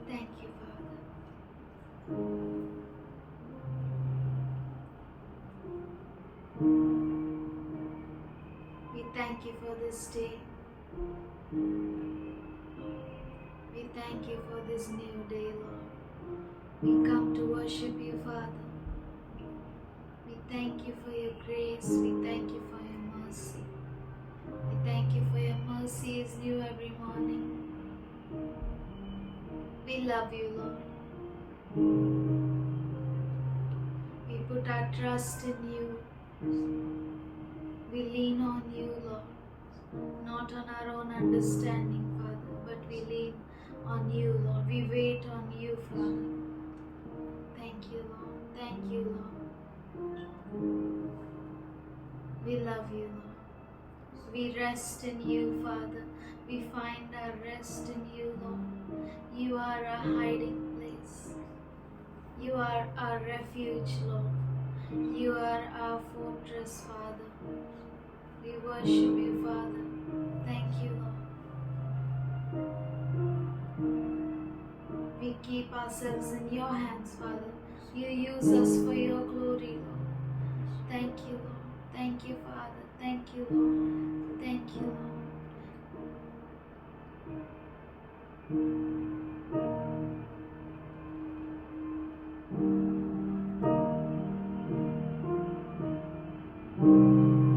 Thank you, Father. We thank you for this day. We thank you for this new day, Lord. We come to worship you, Father. We thank you for your grace. We thank you for your mercy. We thank you for your mercy is new every morning. We love you, Lord. We put our trust in you. We lean on you, Lord. Not on our own understanding, Father, but we lean on you, Lord. We wait on you, Father. Thank you, Lord. Thank you, Lord. We love you, Lord. We rest in you, Father. We find our rest in you, Lord. You are our hiding place. You are our refuge, Lord. You are our fortress, Father. We worship you, Father. Thank you, Lord. We keep ourselves in your hands, Father. You use us for your glory, Lord. Thank you, Lord. Thank you, Father. Thank you, Lord. Thank you, Lord.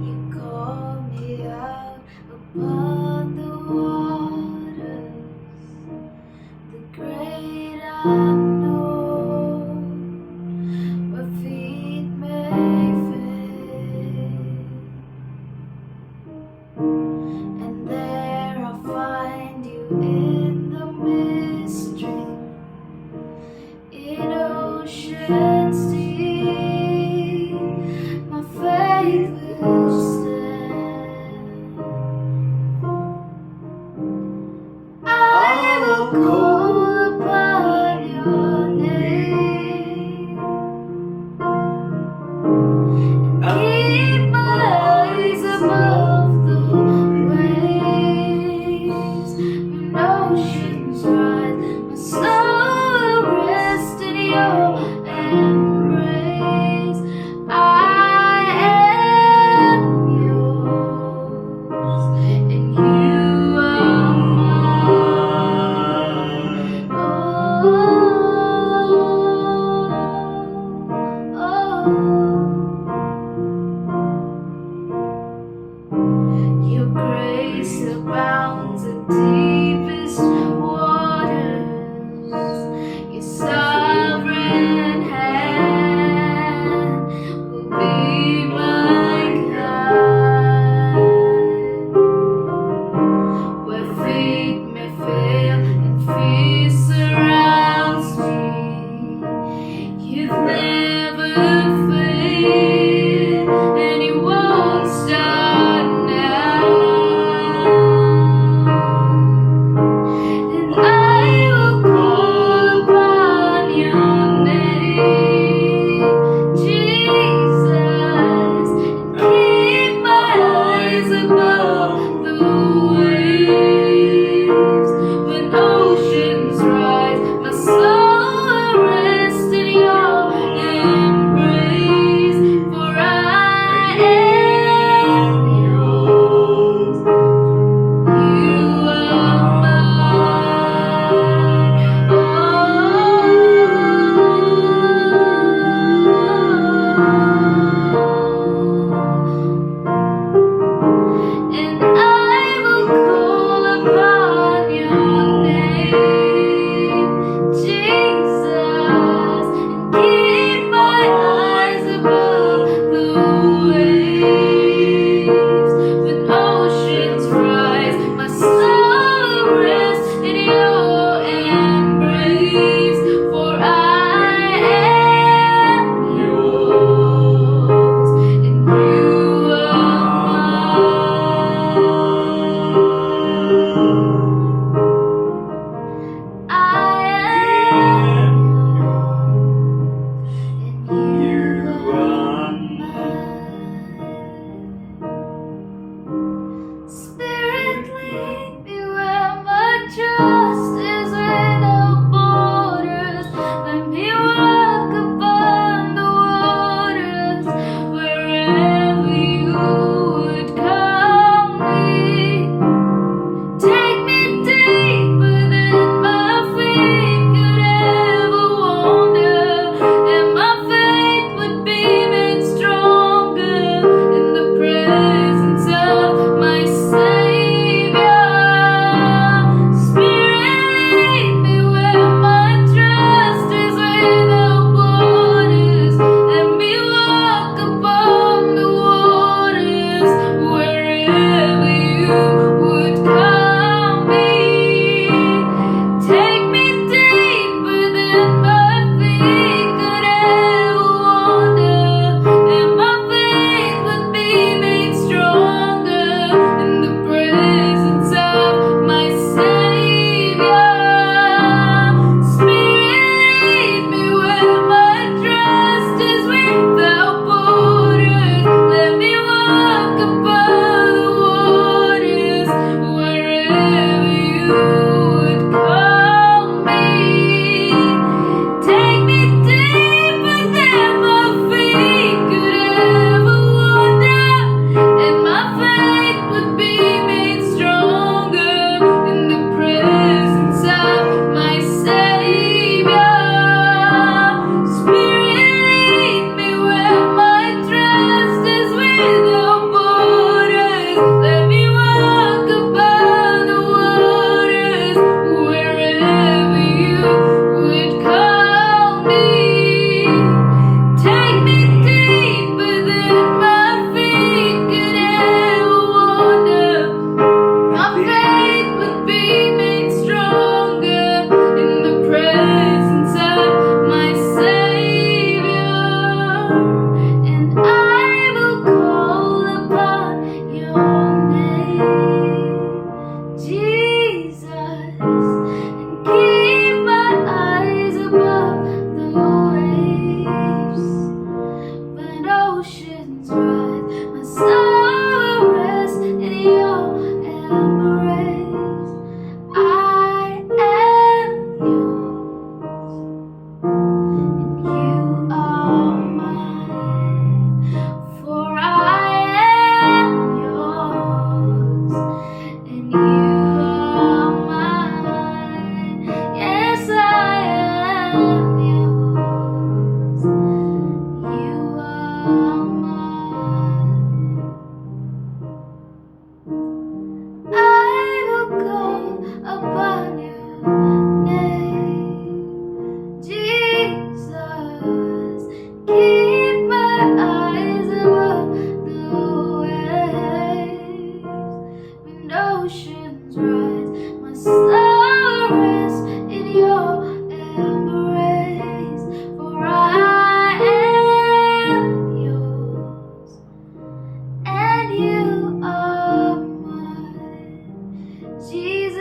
You call me out upon the waters, the great unknown, where feet may fail. And there I'll find you in the mystery, in oceans deep. My faith will stand. I will call upon your name and keep my eyes above the waves. When oceans rise, my soul will rest in your embrace. I am yours, and you are mine.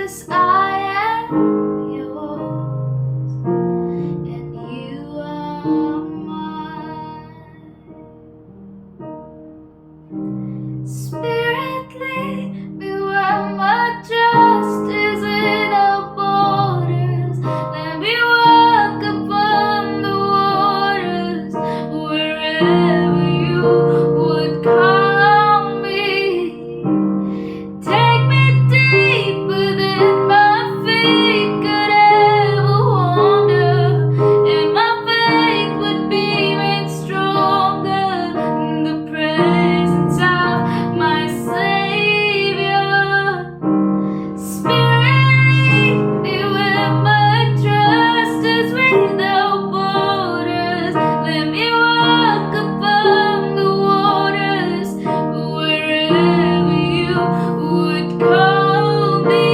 Jesus, I am yours, and you are mine. Spirit, lead me where my trust is without borders. Let me walk upon the waters wherever you would call me. Take me deeper than my feet could ever wander, and my faith would be made stronger in the presence of my Savior. Spirit, lead me where my trust is without borders. Let me walk upon the waters wherever you would call me.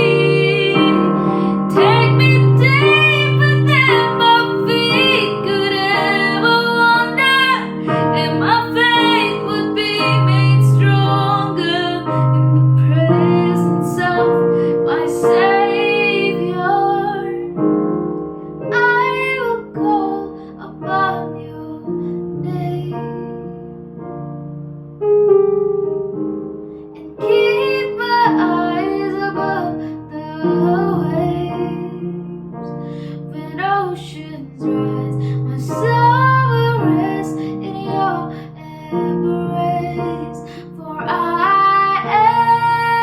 Take me deeper than my feet could ever wander, and my faith would be made stronger in the presence of my Savior. I will call upon your name and keep my eyes above the waves. When oceans rise, my soul will rest in your embrace. For I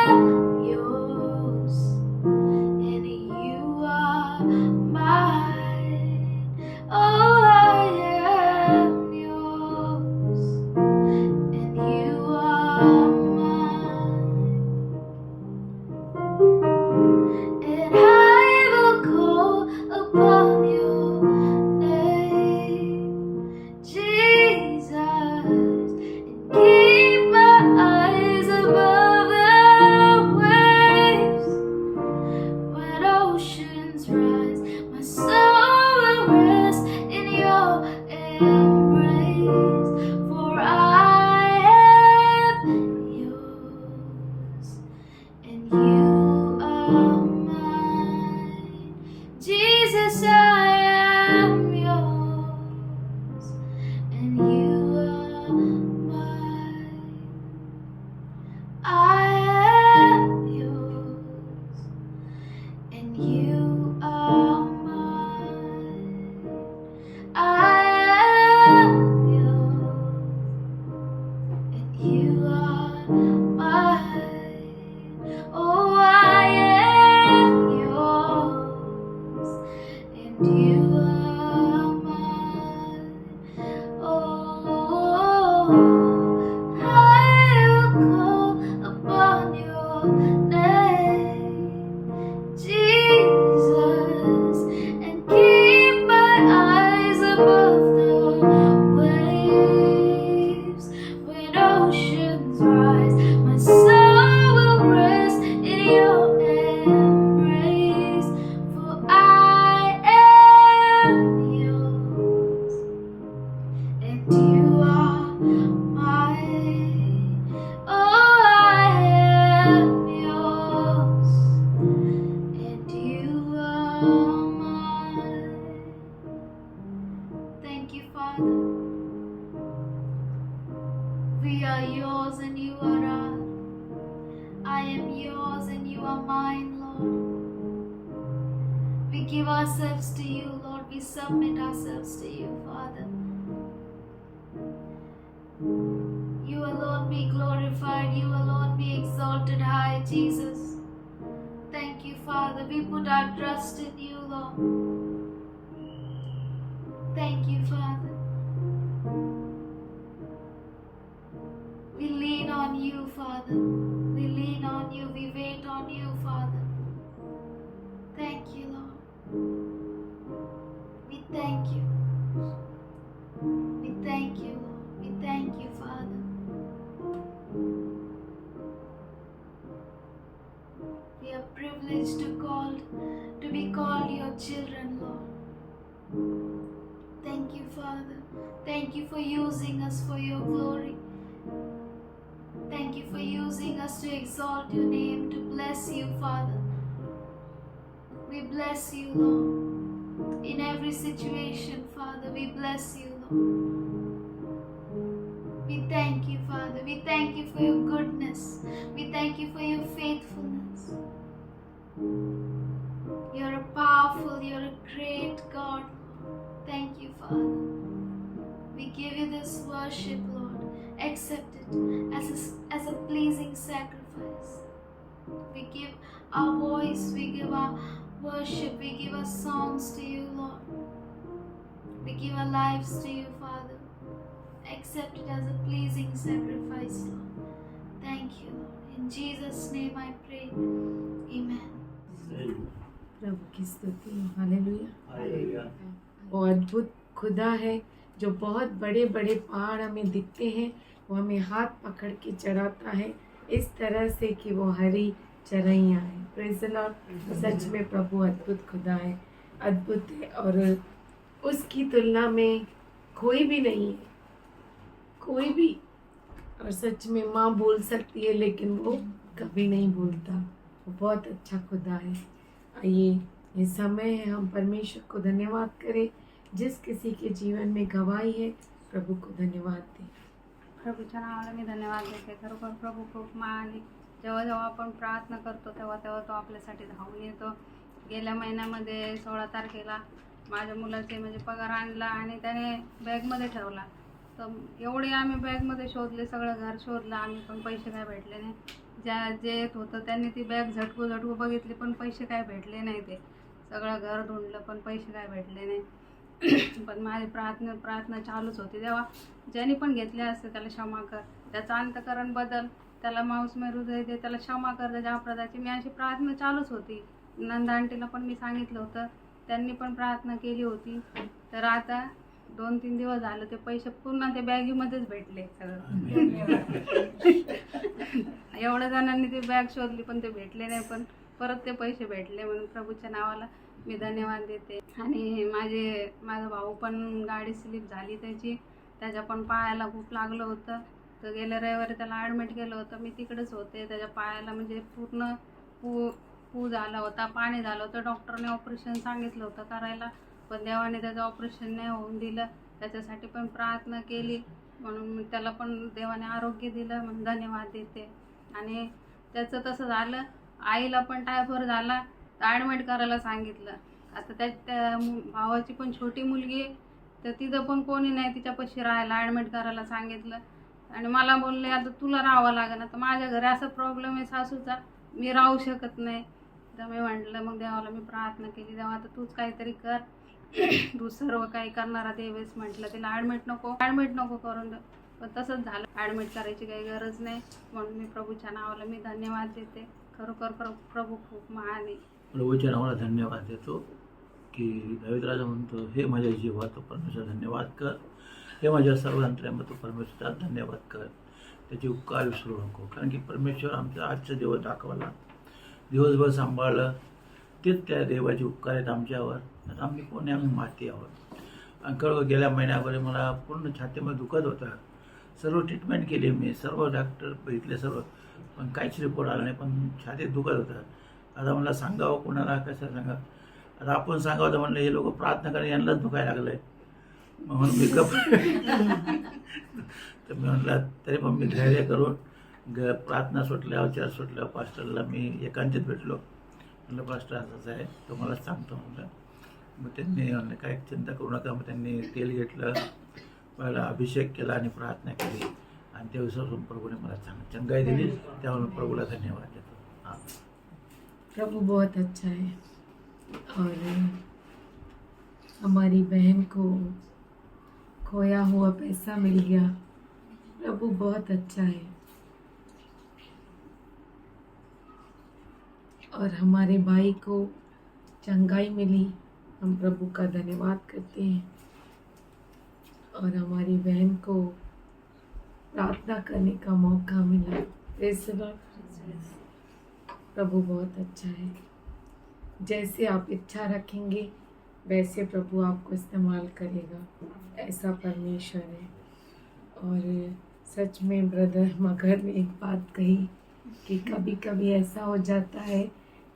am yours, and you are mine. Oh, I am yours, and you are mine. And I will call upon your name, Jesus, and keep my eyes above the waves. When oceans rise, my soul will rest in your embrace. For I am yours, and you are mine. Jesus, I am yours, and you are mine. I am yours, and you are mine. I am yours, and you are mine. Oh, I am yours, and you are mine. Oh, I will call upon your name, Jesus, and keep my eyes above the waves. When oceans rise, my soul will rest in your embrace. For I am yours, and you are mine. Oh, I am yours, and you are mine. Thank you, Father. We are yours and you are ours. I am yours and you are mine, Lord. We give ourselves to you, Lord. We submit ourselves to you, Father. You alone be glorified. You alone be exalted high, Jesus. Thank you, Father. We put our trust in you, Lord. Thank you, Father. We lean on you, Father. We lean on you. We wait on you, Father. Thank you, Lord. We thank you. We thank you, Lord. We thank you, Father. We are privileged to be called your children, Lord. Thank you, Father. Thank you for using us for your glory. Thank you for using us to exalt your name, to bless you, Father. bless you, Lord. In every situation, Father, we bless you, Lord. We thank you, Father. We thank you for your goodness. We thank you for your faithfulness. You're a powerful, you're a great God. Thank you, Father. We give you this worship, Lord. Accept it as a pleasing sacrifice. We give our voice, we give our worship, we give our songs to you, Lord. We give our lives to you, Father. Accept it as a pleasing sacrifice, Lord. Thank you, Lord. In Jesus' name I pray. Amen. प्रभु की स्तुति हो, hallelujah. Hallelujah. वो अद्भुत खुदा है जो बहुत बड़े बड़े पहाड़ हमें दिखते हैं, वो हमें हाथ पकड़ के चढ़ाता है इस तरह से कि वो हरी चरैयाँ हैं। Praise the Lord. सच में प्रभु अद्भुत खुदा है, अद्भुत है, और उसकी तुलना में कोई भी नहीं है, कोई भी। और सच में माँ बोल सकती है लेकिन वो कभी नहीं बोलता। वो बहुत अच्छा खुदा है। आइए, ये समय है हम परमेश्वर को धन्यवाद करें। जिस किसी के जीवन में गवाही है, प्रभु को धन्यवाद दें। प्रभूच्या नावाला मी धन्यवाद देते। खरोखर प्रभू खूप महान. जेव्हा जेव्हा आपण प्रार्थना करतो तेव्हा तेव्हा तो आपल्यासाठी धावून येतो. गेल्या महिन्यामध्ये 16 तारखेला माझ्या मुलाचे म्हणजे पगार आणला आणि त्याने बॅगमध्ये ठेवला. तर एवढे आम्ही बॅगमध्ये शोधले, सगळं घर शोधलं आम्ही, पण पैसे काय भेटले नाही. जे येत होतं त्यांनी ती बॅग झटकू बघितली, पण पैसे काय भेटले नाही. ते सगळं घर ढूंढलं पण पैसे काय भेटले नाही. पण माझी प्रार्थना चालूच होती. तेव्हा ज्यांनी पण घेतले असते त्याला क्षमा कर, त्याचं अंतःकरण बदल, त्याला मांसमय हृदय दे, त्याला क्षमा कर त्याच्या अपराधाची. मी अशी प्रार्थना चालूच होती. नंदा आंटीला पण मी सांगितलं होतं, त्यांनी पण प्रार्थना केली होती. तर आता 2-3 दिवस झालं ते पैसे पुन्हा ते बॅगीमध्येच भेटले सगळं. एवढ्या जणांनी ती बॅग शोधली पण ते भेटले नाही, पण परत ते पैसे भेटले. म्हणून प्रभूच्या नावाला मी धन्यवाद देते. आणि माझा भाऊ पण गाडी स्लिप झाली त्याच्या पण पायाला खूप लागलं होतं. तर गेल्या रविवारी त्याला ॲडमिट केलं होतं. मी तिकडेच होते. त्याच्या पायाला म्हणजे पूर्ण पू झाला होता, पाणी झालं होतं. डॉक्टरने ऑपरेशन सांगितलं होतं करायला, पण देवाने त्याचं ऑपरेशन नाही होऊन दिलं. त्याच्यासाठी पण प्रार्थना केली, म्हणून त्याला पण देवाने आरोग्य दिलं, म्हणून धन्यवाद देते. आणि त्याचं तसं झालं. आईला पण टायफॉइड झाला, तर ॲडमिट करायला सांगितलं. आता त्या भावाची पण छोटी मुलगी आहे, तर तिथं पण कोणी नाही तिच्यापाशी राहायला, ॲडमिट करायला सांगितलं. आणि मला बोलले आता तुला राहावं लागेल. आता माझ्या घरी असा प्रॉब्लेम आहे सासूचा, मी राहू शकत नाही. तर मी म्हटलं, मग देवाला मी प्रार्थना केली, देवा आता तूच काहीतरी कर, तू सर्व काही करणारा देवेस. म्हटलं तिला ॲडमिट नको करून दे. पण तसंच झालं, ॲडमिट करायची काही गरज नाही. म्हणून मी प्रभूच्या नावाला मी धन्यवाद देते. खरोखर प्रभू खूप महान आहे. प्रभूच्या नावाला धन्यवाद देतो की दावीद राजा म्हणतो, हे माझ्या जीवा तू परमेश्वर धन्यवाद कर, हे माझ्या सर्व अंतर्यामध्ये तू परमेश्वराचा धन्यवाद कर, त्याचे उपकार विसरू नको. कारण की परमेश्वर आमचा आजचा दिवस दाखवला, दिवसभर सांभाळलं, तेच त्या देवाचे उपकार आहेत आमच्यावर. आता आम्ही कोणी आम्ही माती आहोत. आणि खरं गेल्या महिन्याभर मला पूर्ण छातीमध्ये दुखत होता. सर्व ट्रीटमेंट केली मी, सर्व डॉक्टर बघितले सर्व, पण काहीच रिपोर्ट आला नाही. पण छातीत दुखत होतं. आता मला सांगावं कोणाला, कसं सांगा. आता आपण सांगावं तर म्हणलं हे लोक प्रार्थना करा, यांनाच दुखायला लागलं आहे. म्हणून मी तर मी म्हटलं तरी पण मी धैर्य करून प्रार्थना सुटल्यावर चर्च सुटल्यावर पास्टरला मी एकांचित भेटलो. म्हटलं पास्टर असंच आहे, तुम्हाला सांगतो म्हटलं. मग त्यांनी म्हणलं काय चिंता करू नका. मग त्यांनी तेल घेतलं, मला अभिषेक केला आणि प्रार्थना केली. आणि त्या विसरून प्रभूने मला चंगाई दिली. त्यामुळे प्रभूला धन्यवाद देतो. हां, प्रभु बहुत अच्छा है। और हमारी बहन को खोया हुआ पैसा मिल गया। प्रभु बहुत अच्छा है। और हमारे भाई को चंगाई मिली, हम प्रभु का धन्यवाद करते हैं। और हमारी बहन को प्रार्थना करने का मौका मिला। Praise the Lord. प्रभु बहुत अच्छा है। जैसे आप इच्छा रखेंगे वैसे प्रभु आपको इस्तेमाल करेगा, ऐसा परमेश्वर है। और सच में ब्रदर मगर ने एक बात कही कि कभी कभी ऐसा हो जाता है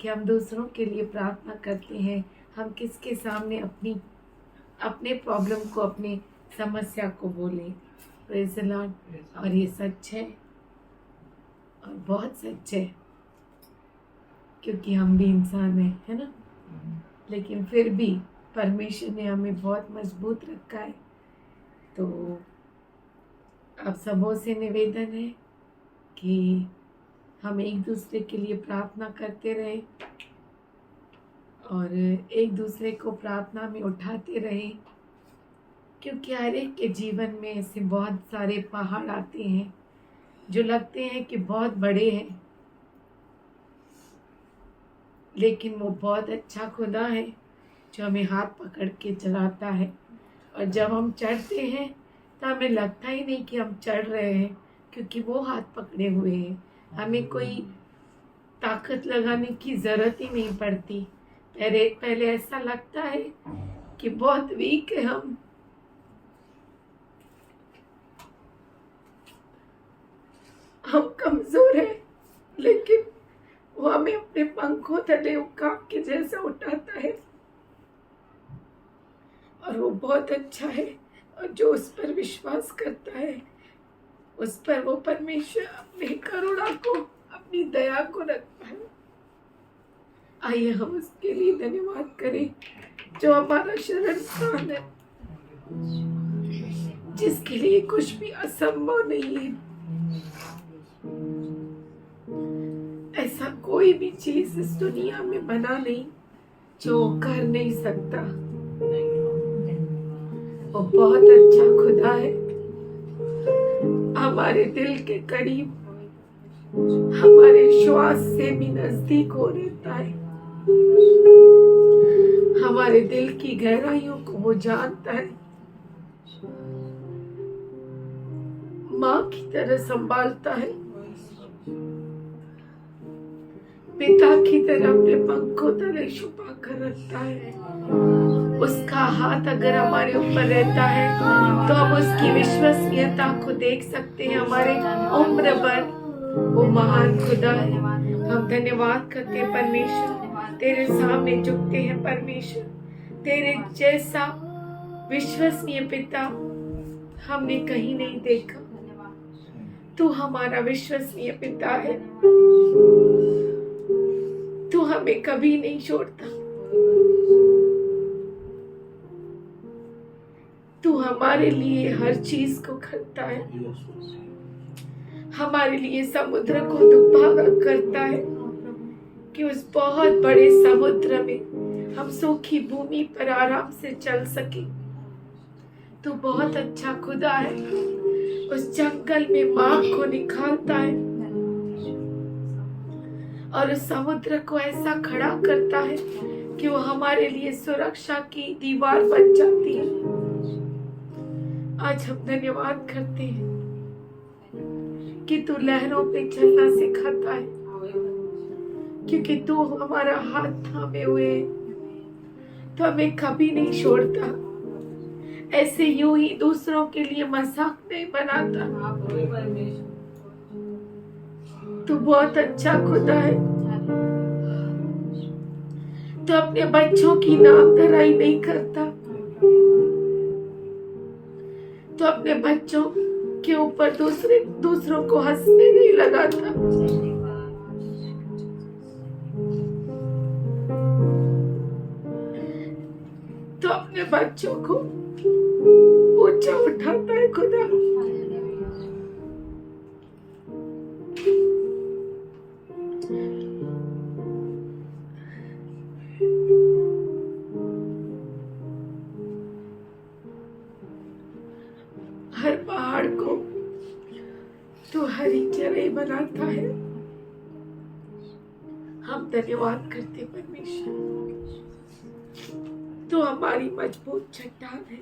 कि हम दूसरों के लिए प्रार्थना करते हैं, हम किसके सामने अपने प्रॉब्लम को, अपने समस्या को बोलें। Praise the Lord. और ये सच है और बहुत सच है, क्योंकि हम भी इंसान हैं, है ना। लेकिन फिर भी परमेश्वर ने हमें बहुत मजबूत रखा है। तो आप सबों से निवेदन है कि हम एक दूसरे के लिए प्रार्थना करते रहें और एक दूसरे को प्रार्थना में उठाते रहें, क्योंकि हर एक के जीवन में ऐसे बहुत सारे पहाड़ आते हैं जो लगते हैं कि बहुत बड़े हैं, लेकिन वो बहुत अच्छा खुदा है जो हमें हाथ पकड़ के चलाता है। और जब हम चढ़ते हैं तो हमें लगता ही नहीं कि हम चढ़ रहे हैं, क्योंकि वो हाथ पकड़े हुए हैं। हमें कोई ताकत लगाने की ज़रूरत ही नहीं पड़ती। पहले ऐसा लगता है कि बहुत वीक है हम कमज़ोर हैं, लेकिन वो हमें अपने पंखों तले उकाब के जैसा उठाता है और वो बहुत अच्छा है। और जो उस पर विश्वास करता है, उस पर वो परमेश्वर अपनी करुणा को, अपनी दया को रखता है। आइए हम उसके लिए धन्यवाद करें, जो हमारा शरण स्थान है, जिसके लिए कुछ भी असंभव नहीं है। ऐसा कोई भी चीज इस दुनिया में बना नहीं जो कर नहीं सकता। वो बहुत अच्छा खुदा है, हमारे दिल के करीब, हमारे श्वास से भी नजदीक हो रहता है। हमारे दिल की गहराइयों को वो जानता है, माँ की तरह संभालता है, पिता की तरह अपने पंखों तले छुपा कर रखता है। उसका हाथ अगर हमारे ऊपर रहता है तो हम उसकी विश्वसनीयता को देख सकते हैं हमारे उम्र भर। वो महान खुदा है। हम धन्यवाद करते हैं परमेश्वर, तेरे सामने झुकते हैं परमेश्वर। तेरे जैसा विश्वसनीय पिता हमने कहीं नहीं देखा। तू हमारा विश्वसनीय पिता है, तू हमें कभी नहीं छोड़ता। तू हमारे लिए हर चीज को करता है, हमारे लिए समुद्र को दुभागा करता है कि उस बहुत बड़े समुद्र में हम सूखी भूमि पर आराम से चल सके। तू बहुत अच्छा खुदा है। उस जंगल में माँ को निकालता है और उस समुद्र को ऐसा खड़ा करता है कि वो हमारे लिए सुरक्षा की दीवार बन जाती है। आज हम धन्यवाद करते हैं कि तू लहरों पे चलना सिखाता है, क्योंकि तू हमारा हाथ थामे हुए है, तो हमें कभी नहीं छोड़ता। ऐसे यूं ही दूसरों के लिए मजाक नहीं बनाता। तू बहुत अच्छा खुदा है। तो अपने बच्चों की नाम धराई नहीं करता, तो अपने बच्चों के ऊपर दूसरों को हंसने नहीं लगाता। तो अपने बच्चों को ऊंचा उठाता है खुदा। हर पहाड़ को तो हरी चराई बनाता है। हम धन्यवाद करते परमेश्वर, तो हमारी मजबूत चट्टान है।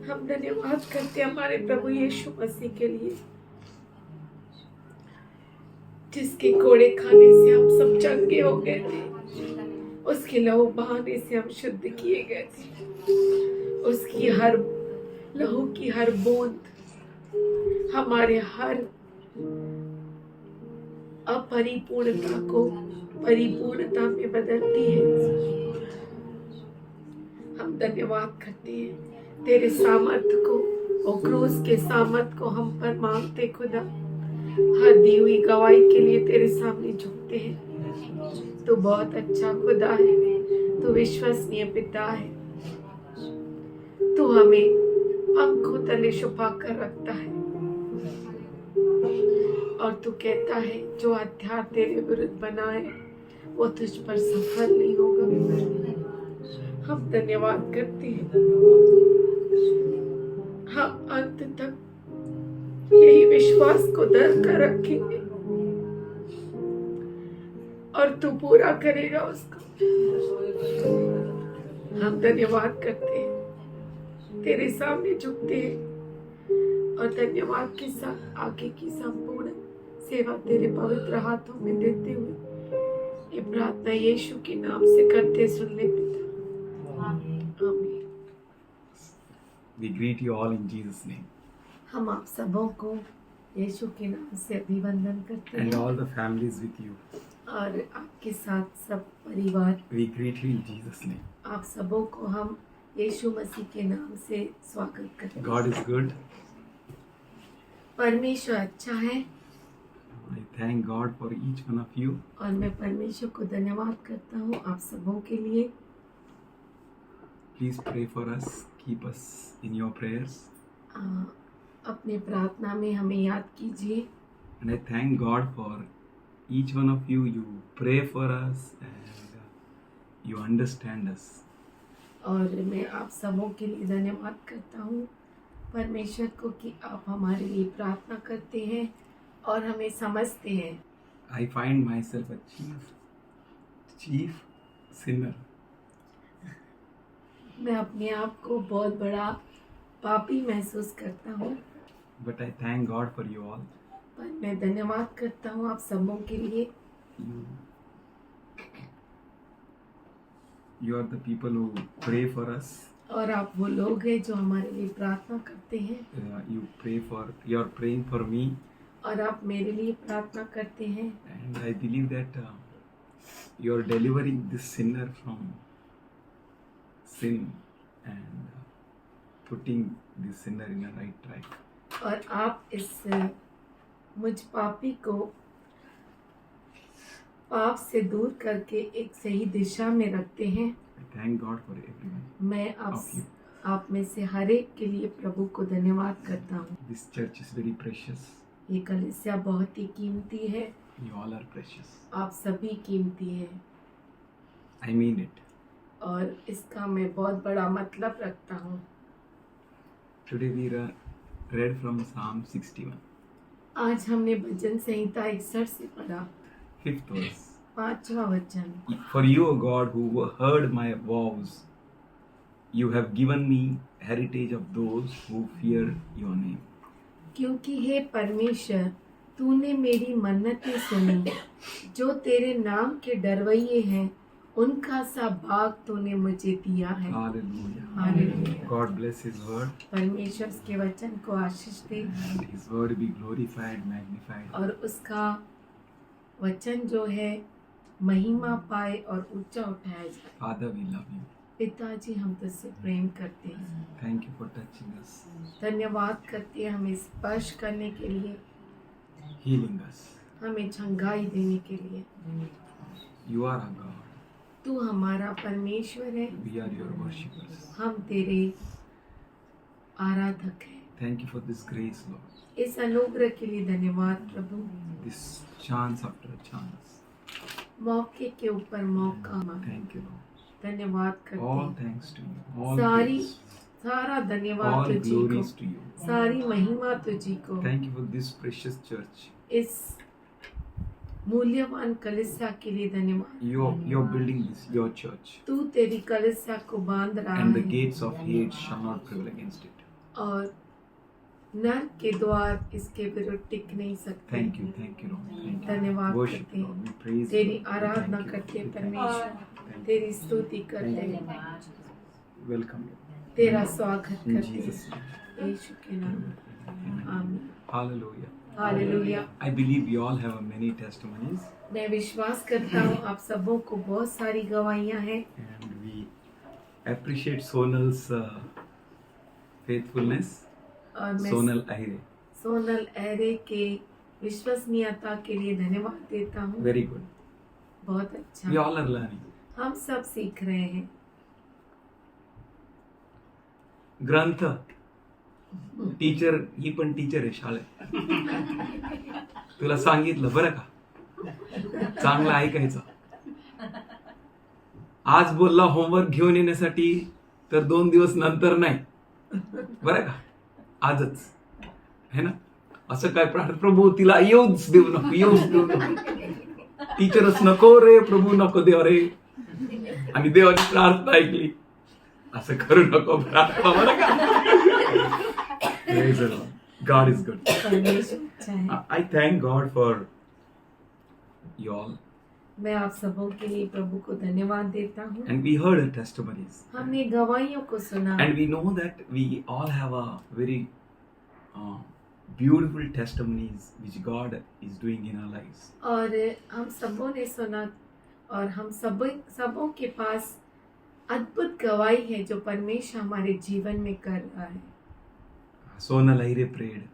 हम धन्यवाद करते हमारे प्रभु यीशु मसीह के लिए, जिसके कोड़े खाने से हम सब चंगे हो गए थे। उसके लहू बहाने से हम शुद्ध किए गए थे। उसकी हर लहू की हर बूंद हमारे हर अपरिपूर्णता को परिपूर्णता में बदलती है। हम धन्यवाद करते हैं तेरे सामर्थ्य को और क्रूस के सामर्थ्य को हम पर मांगते खुदा। हर दी हुई गवाही के लिए तेरे सामने झुकते हैं। तू बहुत अच्छा खुदा है, तू विश्वसनीय पिता है। तू हमें पंखों तले छुपा कर रखता है और तू कहता है जो हथियार तेरे विरुद्ध बनाए वो तुझ पर सफल नहीं होगा। हम धन्यवाद करते हैं। हम अंत तक यही विश्वास को दृढ़ कर रखेंगे और तू पूरा करेगा उसको। हम धन्यवाद करते हैं, तेरे सामने झुकते हैं और धन्यवाद के साथ आगे की संपूर्ण सेवा तेरे पवित्र हाथों में देते हुए ये प्रार्थना यीशु के नाम से करते सुन ले पिता। आमीन। We greet you all in Jesus' name. हम आप सबों को यीशु के नाम से अभिवंदन करते And हैं all the families with you. और आपके साथ सब परिवार, We greet you in Jesus' name. आप सबों को हम यीशु मसीह के नाम से स्वागत करते हैं। God is good. परमेश्वर अच्छा है I thank God for each one of you. और मैं परमेश्वर को धन्यवाद करता हूँ आप सबों के लिए। Please pray for us. Keep us in your prayers. अपने प्रार्थना में हमें याद कीजिए। And I thank God for each one of you. You pray for us and you understand us. और मैं आप सबों के लिए धन्यवाद करता हूँ परमेश्वर को कि आप हमारे लिए प्रार्थना करते हैं और हमें समझते हैं। I find myself a chief sinner. मैं अपने आप को बहुत बड़ा पापी महसूस करता हूँ, But I thank God for you all. पर मैं धन्यवाद करता हूँ आप सबों के लिए। You are the people who pray for us. और आप वो लोग हैं जो हमारे लिए प्रार्थना करते हैं You are praying for me. और आप मेरे लिए प्रार्थना करते हैं। And I believe that you are delivering this sinner from sin and putting this sinner in a right track. और आप इस मुझ पापी को पाप से दूर करके एक सही दिशा में रखते हैं। I thank God for everyone. मैं of you. आप में से हर एक के लिए प्रभु को धन्यवाद करता हूँ। This church is very precious. ये कलीसिया बहुत ही कीमती है। You all are precious. आप सभी कीमती हैं I mean it. और इसका मैं बहुत बड़ा मतलब रखता हूँ। Today we read from Psalm 61. आज हमने भजन संहिता 61 से पढ़ा 5th verse. 5वां वचन। For you, O God, who heard my vows, you have given me heritage of those who fear your name. क्योंकि हे परमेश्वर तूने मेरी मन्नतें सुनी, जो तेरे नाम के डरवैये हैं उनका सा भाग तूने मुझे दिया है। Hallelujah. Hallelujah. God bless His word. परमेश्वर उसके वचन को आशीष दे And His word be glorified, magnified. और उसका वचन जो है महिमा पाए और ऊंचा उठाया जाए। Father, we love you. पिताजी हम तुझसे प्रेम करते हैं, Thank you for touching us, धन्यवाद करते हैं हमें स्पर्श करने के लिए, healing us. हमें छंगाई देने के लिए। You are our God. तू हमारा परमेश्वर है, We are your worshippers. हम तेरे आराधक हैं। Thank you for this grace, Lord. इस अनुग्रह के लिए धन्यवाद प्रभु। This chance after a chance. मौके के ऊपर मौका मांगे। Thank you, Lord. धन्यवाद करते All हैं। thanks to you. All सारी praise. सारा धन्यवाद All तुझी को, glories to you. सारी महिमा तुझी को। Thank you for this precious church. इस मूल्यवान कलीसिया के लिए धन्यवाद। You're building this, your church. तू तेरी कलीसिया को बांध रहा And the है gates of hate shall not prevail against it. और नर के द्वार इसके विरुद्ध टिक नहीं सकते। Thank you, Lord. Thank you. धन्यवाद Worship करते you, Lord. We praise you. तेरी Lord. Aradhana Thank you. करते Thank you. परमेश्वर, Thank you. तेरी स्तुति करते Welcome you. तेरा स्वागत In करते Jesus' name. यीशु के नाम में। आमीन। Hallelujah. Hallelujah. I believe you all have many testimonies, मैं विश्वास करता हूँ आप सबों को बहुत सारी गवाहियाँ हैं and we appreciate Sonal's faithfulness. और मैं Sonal Ahire, सोनल अहरे के विश्वसनीयता के लिए धन्यवाद देता हूँ। very good. बहुत We अच्छा, all are learning. हम सब सीख रहे हैं। ग्रंथ टीचर ही पण टीचर आहे शाळेत. तुला सांगितलं बरं का, चांगलं ऐकायचं. आज बोलला होमवर्क घेऊन येण्यासाठी, तर 2 दिवस नंतर नाही, बरं का, आजच है ना. असं काय प्रार्थना, प्रभू तिला येऊच देऊ नको, येऊच देऊ नको, टीचरच नको रे प्रभू, नको देव रे. आणि देवाची प्रार्थना ऐकली, असं करू नको प्रार्थना, बरं का. Praise the Lord. God is good. परमेश्वर अच्छा है। I thank God for you all, मैं आप सबों के लिए प्रभु को धन्यवाद देता हूँ। and we heard the testimonies, हमने गवाहियों को सुना and we know that we all have a very beautiful testimonies which God is doing in our lives. और हम सबों ने सुना और हम सबों के पास अद्भुत गवाही है जो परमेश्वर हमारे जीवन में कर रहा है। Sonal Ahire prayed,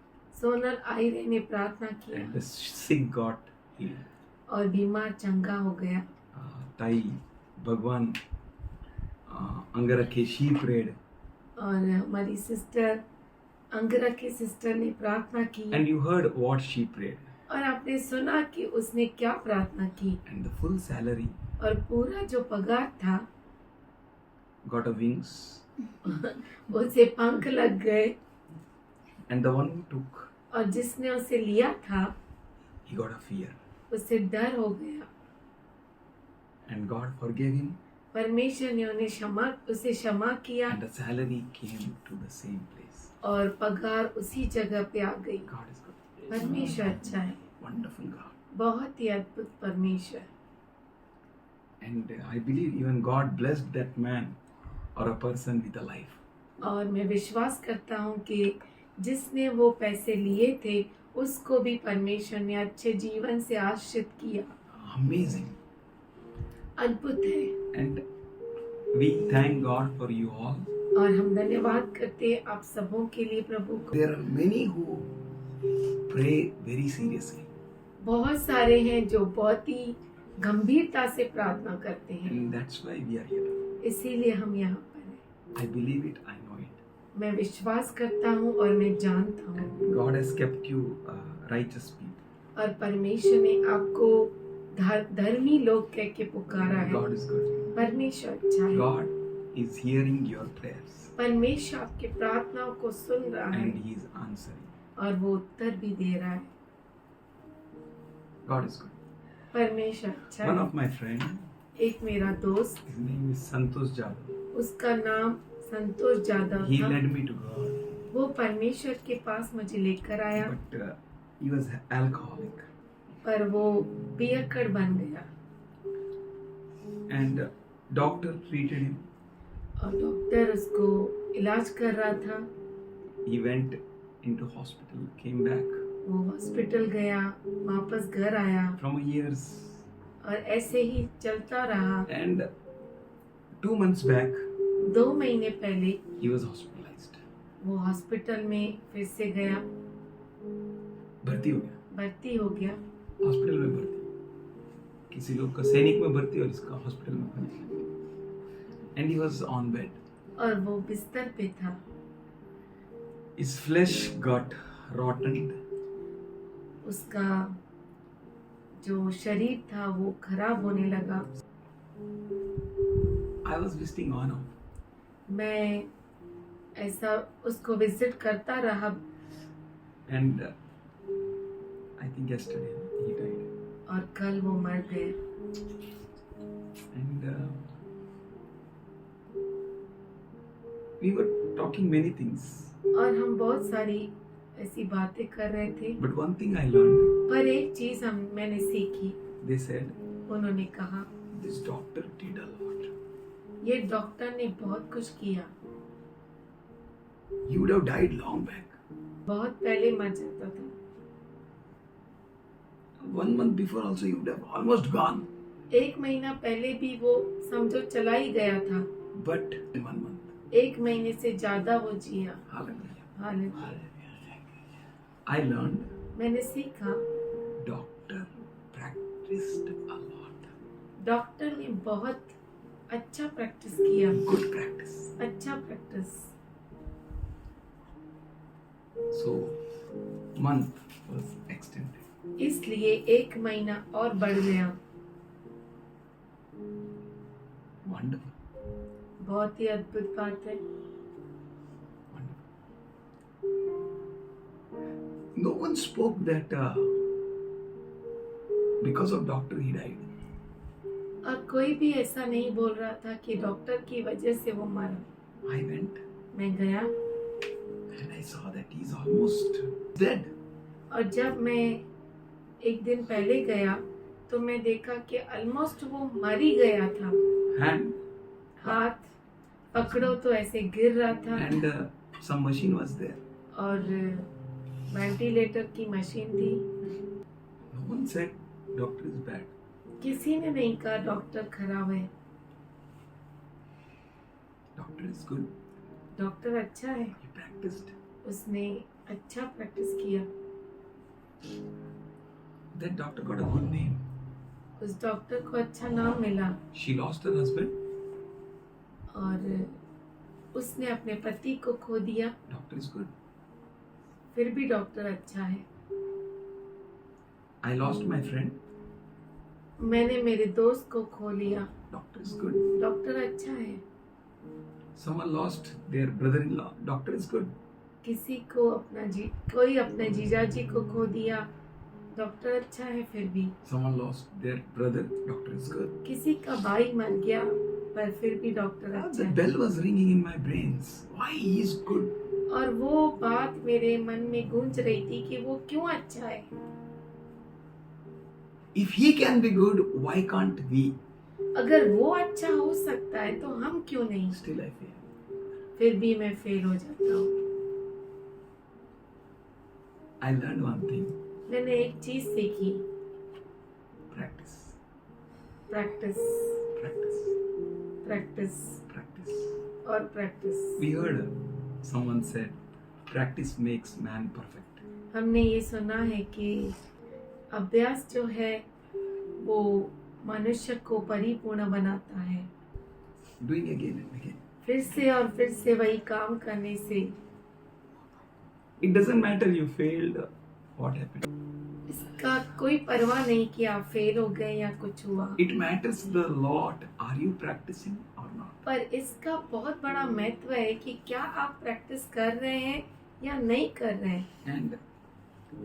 Sonal Ayre ने प्रार्थना and किया the sick got healed. और बीमार चंगा हो गया। ताई भगवान अंगरखे, she prayed, और हमारी सिस्टर अंगरा की सिस्टर ने प्रार्थना की and you heard what she prayed, और आपने सुना कि उसने क्या प्रार्थना की and the full salary और पूरा जो पगार था got a wings, उसे पंख लग गए and the one who took, और जिसने उसे लिया था he got a fear, उसे डर हो गया। and God forgave him, परमेश्वर ने उसे क्षमा किया and the salary came to the same place. और पगार उसी जगह पे आ गई। God is good. परमेश्वर अच्छा है, Wonderful God. बहुत ही अद्भुत परमेश्वर। And I believe even God blessed that man or a person with a life. और मैं विश्वास करता हूँ कि जिसने वो पैसे लिए थे उसको भी परमेश्वर ने अच्छे जीवन से आश्रित किया। Amazing. अद्भुत है। And we thank God for you all. और हम धन्यवाद करते हैं आप सबों के लिए प्रभु को। There are many who pray very seriously. बहुत सारे हैं जो बहुत ही गंभीरता से प्रार्थना करते हैं, And that's why we are here. इसीलिए हम यहाँ पर हैं। I believe it, I know it. मैं विश्वास करता हूँ और मैं जानता हूँ And God has kept you righteous people. और परमेश्वर ने आपको धर्मी लोग कह के पुकारा है। God is good. परमेश्वर अच्छा है। God is hearing your prayers परमेश्वर आपकी प्रार्थनाओं को सुन रहा है and He is answering. और वो उत्तर भी दे रहा है। God is good. परमेश्वर अच्छा One है। of my friend, एक मेरा दोस्त, his name is Santosh Jadhav. उसका नाम संतोष जाधव He था। led me to God, वो परमेश्वर के पास मुझे लेकर आया, but he was alcoholic. पर वो पियक्कड़ बन गया And doctor treated him. और डॉक्टर उसको इलाज कर रहा था। He went into hospital, came back. वो हॉस्पिटल गया, वापस घर आया From years. और ऐसे ही चलता रहा। And 2 months back, 2 महीने पहले he was hospitalized. वो हॉस्पिटल में फिर से गया, भर्ती हो गया, भर्ती हो गया। हॉस्पिटल में भर्ती, किसी लोग का सैनिक में भर्ती और इसका हॉस्पिटल में भर्ती। And he was on bed. और वो बिस्तर पे था। His flesh got rotted. उसका जो शरीर था वो खराब होने लगा। I was visiting on him. मैं ऐसा उसको विजिट करता रहा And I think yesterday he died. और कल वो मर गए। And we were talking many things. और हम बहुत सारी ऐसी बातें कर रहे थे, But one thing I learned, पर एक चीज मैंने सीखी। they said, उन्होंने कहा this doctor did a lot. ये डॉक्टर ने बहुत कुछ किया, You would have died long back. बहुत पहले मर जाता था। 1 month before also you would have almost gone. 1 महीना पहले भी वो समझो चला ही गया था, But in 1 month. 1 महीने से ज्यादा वो जिया। Hallelujah. हालेलुया। I learned मैंने सीखा doctor practiced a lot. Doctor ने बहुत अच्छा प्रैक्टिस किया, Good practice. अच्छा practice. So month was extended. इसलिए 1 महीना और बढ़ गया। Wonderful. बहुत ही अद्भुत बात है। No one spoke that because of doctor he died. और कोई भी ऐसा नहीं बोल रहा था कि डॉक्टर की वजह से वो मरा। I went मैं गया and I saw that he's almost dead. और जब मैं एक दिन पहले गया तो मैं देखा कि ऑलमोस्ट वो मर ही गया था। Hand हाथ पकड़ो तो ऐसे गिर रहा था and some machine was there. और वेंटिलेटर की मशीन थी। No one said doctor is bad. किसी ने नहीं कहा डॉक्टर खराब है, Doctor is good. डॉक्टर अच्छा है। He practiced. उसने अच्छा प्रैक्टिस किया। That doctor got a good name. उस डॉक्टर को अच्छा नाम मिला She lost her husband. और उसने अपने पति को खो दिया, Doctor is good. फिर भी डॉक्टर अच्छा है। I lost my friend. मैंने मेरे दोस्त को खो लिया, Doctor is good. डॉक्टर अच्छा है। Someone lost their brother-in-law. Doctor is good. किसी को कोई अपने जीजा जी को खो दिया, डॉक्टर अच्छा है फिर भी। Someone lost their brother. Doctor is good. किसी का भाई मर गया पर फिर भी डॉक्टर अच्छा The है। bell was ringing in my brains. Why he is good? और वो बात मेरे मन में गूंज रही थी कि वो क्यों अच्छा है। If he can be good, why can't we? अगर वो अच्छा हो सकता है तो हम क्यों नहीं। Still I fail. फिर भी मैं फेल हो जाता हूँ। I learned one thing. मैंने एक चीज सीखी, Practice. Practice, Practice. Practice Practice. और practice. We heard someone said, practice makes man perfect. हमने ये सुना है कि अभ्यास जो है वो मनुष्य को परिपूर्ण बनाता है। Doing again and again. फिर से और फिर से वही काम करने से It doesn't matter you failed, what happened. इसका कोई परवाह नहीं कि आप फेल हो गए या कुछ हुआ, It matters the lot. Are you practicing or not? पर इसका बहुत बड़ा महत्व है कि क्या आप प्रैक्टिस कर रहे हैं या नहीं कर रहे हैं। And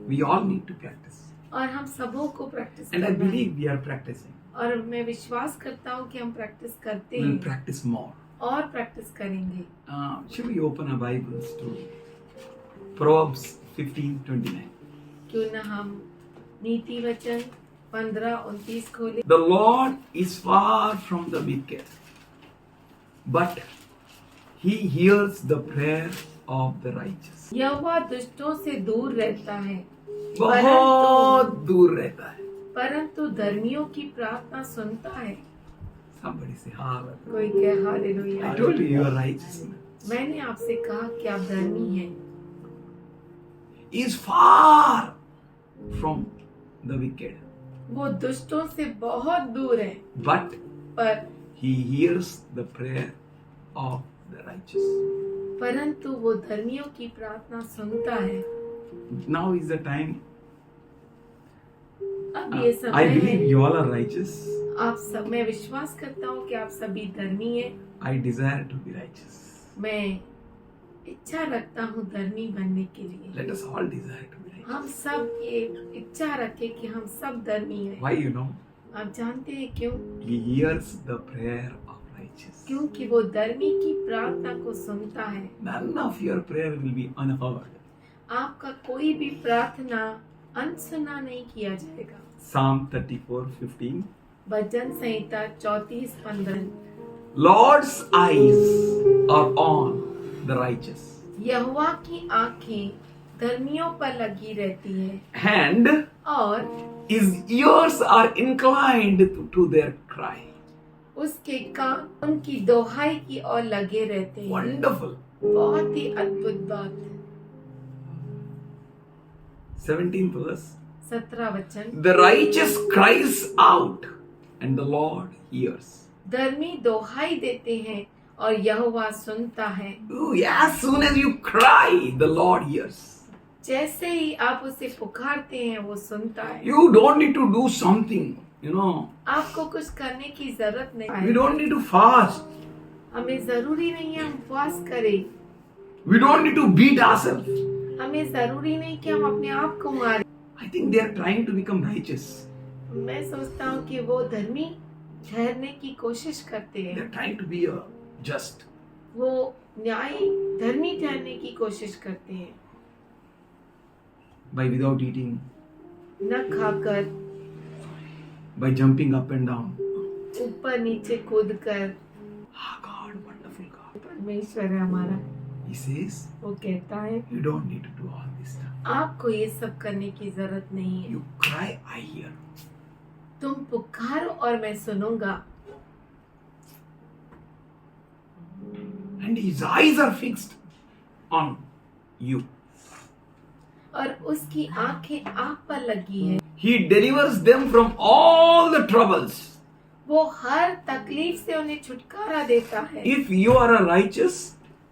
we all need to practice. और हम सबों को प्रैक्टिस And I करना है। believe we are practicing. और मैं विश्वास करता हूँ कि हम प्रैक्टिस करते We'll हैं practice more. और प्रैक्टिस करेंगे। Should we open our Bibles to Proverbs 15:29? क्यों ना हम नीति वचन 15-29 खोले। The Lord is far from the wicked, but He hears the prayer of the righteous. यहोवा दुष्टों से दूर रहता है, बहुत दूर रहता है। परंतु धर्मियों की प्रार्थना सुनता है। Somebody say hallelujah. कोई कहे hallelujah. I told you are righteous. मैंने आपसे कहा कि आप धर्मी हैं। He is far from the wicked, वो दुष्टों से बहुत दूर है, but पर He hears the prayer of the righteous. परंतु वो धर्मियों की प्रार्थना सुनता है। Now is the time. अब ये I समय believe है, you all are righteous. आप सब, मैं विश्वास करता हूँ कि आप सभी धर्मी हैं। I desire to be righteous. मैं इच्छा रखता हूँ धर्मी बनने के लिए। Let us all desire to be righteous. हम सब एक इच्छा रखें कि हम सब धर्मी हैं। Why you know? आप जानते हैं क्यों? He hears the prayer of righteous. क्योंकि वो धर्मी की प्रार्थना को सुनता है। None of your prayer will be unheard. आपका कोई भी प्रार्थना अनसुना नहीं किया जाएगा। Psalm 34:15. Bhajan Samhita 34:15। Lord's eyes are on the righteous, यहोवा की आंखें धर्मियों पर लगी रहती है and और His ears are inclined to their cry. उसके कान उनकी दोहाई की ओर लगे रहते हैं। Wonderful. बहुत ही अद्भुत बात। 17th verse. 17 वचन। The righteous cries out and the Lord hears. धर्मी दोहाई देते हैं और यहोवा सुनता है। Ooh, as soon as you cry, the Lord hears. जैसे ही आप उसे पुकारते हैं वो सुनता है। You don't need to do something, आपको कुछ करने की जरूरत नहीं We है। don't need to fast. हमें जरूरी नहीं है हम उपवास करें। We don't need to beat ourselves. हमें जरूरी नहीं कि हम अपने आप को मारें। I think they are trying to become righteous. मैं सोचता हूँ कि वो धर्मी ठहरने की कोशिश करते They हैं। are trying to be just. वो न्यायी धर्मी ठहरने की कोशिश करते हैं। By without eating, न खाकर, by jumping up and down. ऊपर नीचे कूद कर। Ah, God, wonderful God. परमेश्वर है हमारा। He says, वो कहता है you don't need to do all this stuff. आपको ये सब करने की जरूरत नहीं है। You cry, I hear. तुम पुकारो और मैं सुनूंगा। And his eyes are fixed on you. और उसकी आंखें आप पर लगी है। He delivers them from all the troubles. वो हर तकलीफ से उन्हें छुटकारा देता है। If you are a righteous,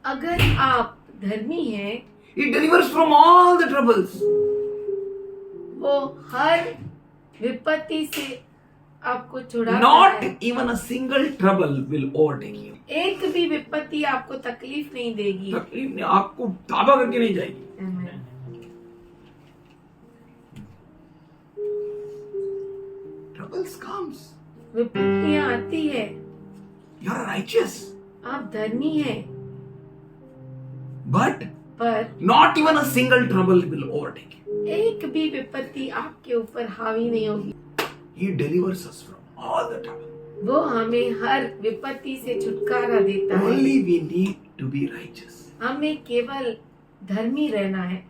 अगर आप धर्मी हैं, he delivers from all the troubles. वो हर विपत्ति से आपको छुड़ाता Not है। even a single trouble will overtake you. एक भी विपत्ति आपको तकलीफ नहीं देगी। तकलीफ ने आपको ताबा करके नहीं जाएगी। Amen. Troubles comes. विपत्तियां आती है। You are righteous, आप धर्मी हैं, but पर not even a single trouble will overtake you. एक भी विपत्ति आपके ऊपर हावी नहीं होगी। He delivers us from all the trouble. वो हमें हर विपत्ति से छुटकारा देता है। Only we need to be righteous. हमें केवल धर्मी रहना है।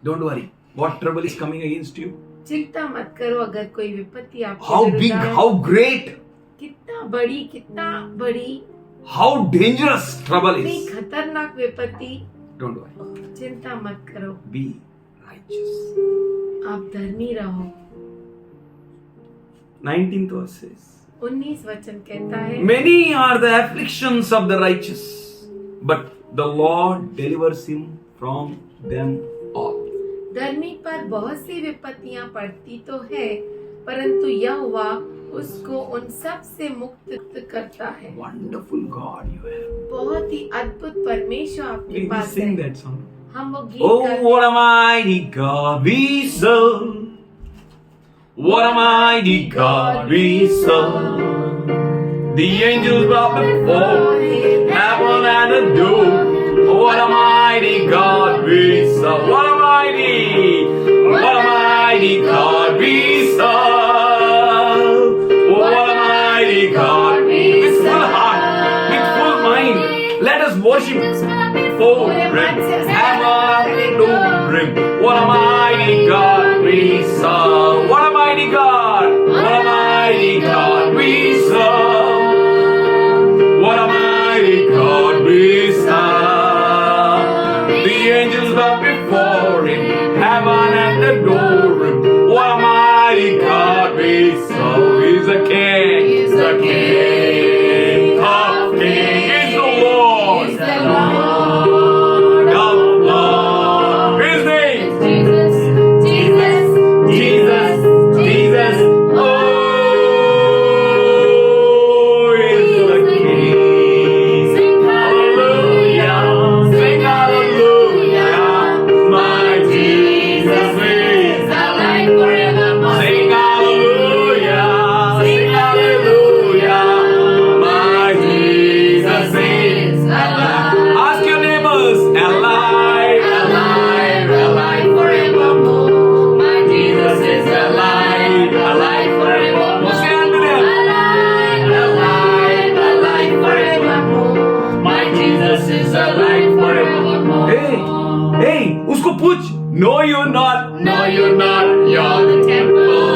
Don't worry. What trouble is coming against you? चिंता मत करो अगर कोई विपत्ति आपके How विरुद्ध big, आए। how great, कितना बड़ी how dangerous trouble इतनी is. खतरनाक विपत्ति। Don't worry. चिंता मत करो, Be righteous. आप धर्मी रहो। 19th verse says, 19 वचन कहता है, Many are the afflictions of the righteous, but the Lord delivers him from them all. धर्मी पर बहुत सी विपत्तियां पड़ती तो है, परंतु यहोवा उसको उन सब से मुक्त करता है। Wonderful God you have. बहुत ही अद्भुत परमेश्वर आपके We पास sing है। that song. हम वो गीत Oh, गाते what a mighty God we serve. What a mighty God we serve. The angels bow before heaven and adore. What a mighty God we serve. What a mighty God we serve. What a mighty God we serve. With full heart, with full mind, let us worship before Him. Heaven and adore. What a mighty God we serve. What a mighty God. What a mighty God we serve. What a mighty God we serve. The angels bow before Him. Heaven and adore Him. What a mighty God we serve. He's a King. He's the King of kings. He's the Lord. He's the Lord of lords. His name. Jesus, Jesus, Jesus, Jesus, oh, is the King. Sing Hallelujah, sing hallelujah. My Jesus is alive forevermore. Sing hallelujah, sing hallelujah. My Jesus is alive. Ask your neighbors, alive, alive, alive Forevermore. My Jesus is alive, alive forevermore. Stand with them. Alive, alive, alive forevermore. My Jesus is alive forevermore. Hey, hey, उसको पूछ. No, you're not. No, you're not. You're the temple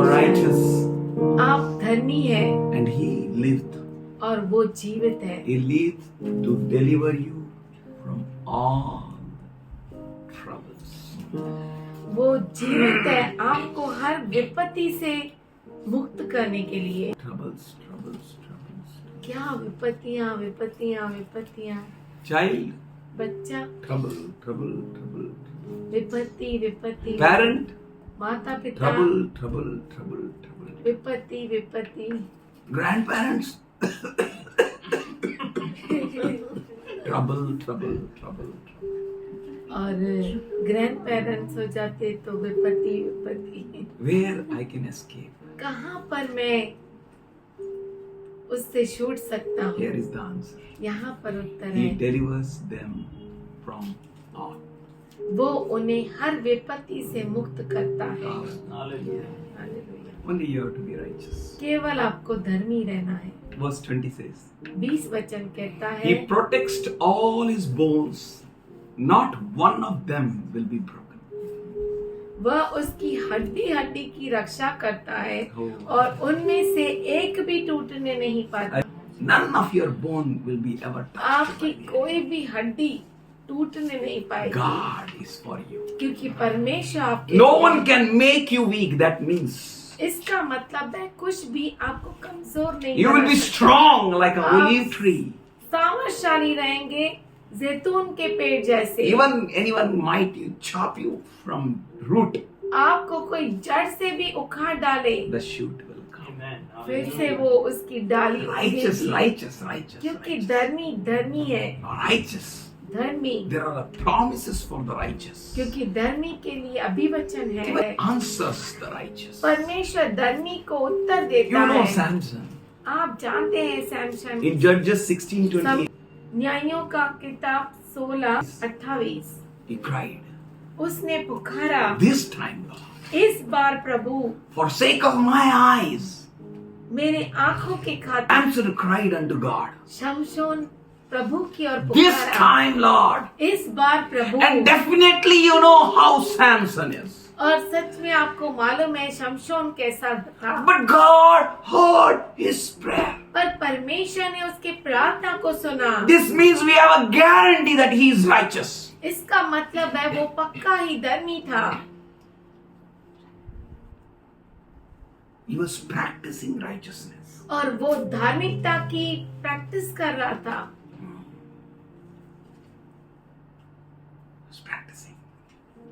are righteous. आप धर्मी है And He lived. और वो जीवित है। He lived to deliver you from all troubles. वो जीवित है आपको हर विपत्ति से मुक्त करने के लिए। Troubles, troubles, troubles. क्या विपत्तियां विपत्तियां विपत्तियां। Child, बच्चा trouble, trouble, trouble. विपत्ति विपत्ति। Parent, माता पिता trouble, trouble, trouble, trouble. विपत्ति विपत्ति। Grandparents, trouble, trouble, trouble. और ग्रैंड पेरेंट्स हो जाते तो विपत्ति विपत्ति। Where I can escape? कहाँ पर मैं उससे छूट सकता हूँ? Here is the answer. यहाँ पर उत्तर He है, delivers them from all. वो उन्हें हर विपत्ति से मुक्त करता है। Hallelujah. Hallelujah. Only you have to be righteous. केवल आपको धर्मी रहना है। Verse 20 says, 20 वचन कहता है, He protects all his bones. Not one of them will be broken. वह उसकी हड्डी हड्डी की रक्षा करता है Oh. और उनमें से एक भी टूटने नहीं पाता। None of your bone will be ever touched. आपकी कोई भी हड्डी टूटने नहीं पाएगी, God is for you. क्योंकि परमेश्वर आपके No लिए one can make you weak. That means इसका मतलब है कुछ भी आपको कमजोर नहीं you will बना be सकता। strong like a आप olive tree. सामर्थशाली रहेंगे जैतून के पेड़ जैसे। Even anyone might chop you from root. आपको कोई जड़ से भी उखाड़ डाले, The shoot will come. Amen. फिर से वो उसकी डाली Righteous, उगेगी। righteous, righteous. क्योंकि righteous. धर्मी धर्मी है, Righteous. धर्मी, There are promises for the righteous. क्योंकि धर्मी के लिए अभिवचन है। Even answers the righteous. परमेश्वर धर्मी को उत्तर You देता know है। Samson. आप जानते हैं सैमसन। In Judges 16:28, न्यायों का किताब 16:28 he cried, उसने पुकारा, This time, Lord, इस बार प्रभु for sake of my eyes. मेरे आंखों के खातिर। Samson cried unto God, शमशोन प्रभु की ओर This पुकारा, time, Lord. इस बार प्रभु। And definitely you know how Samson is. और सच में आपको मालूम है शमशोन कैसा था, But God heard his prayer. पर परमेश्वर ने उसके प्रार्थना को सुना। This means we have a guarantee that he is righteous. इसका मतलब है वो पक्का ही धर्मी था। He was practicing righteousness. और वो धार्मिकता की प्रैक्टिस कर रहा था। He was practicing.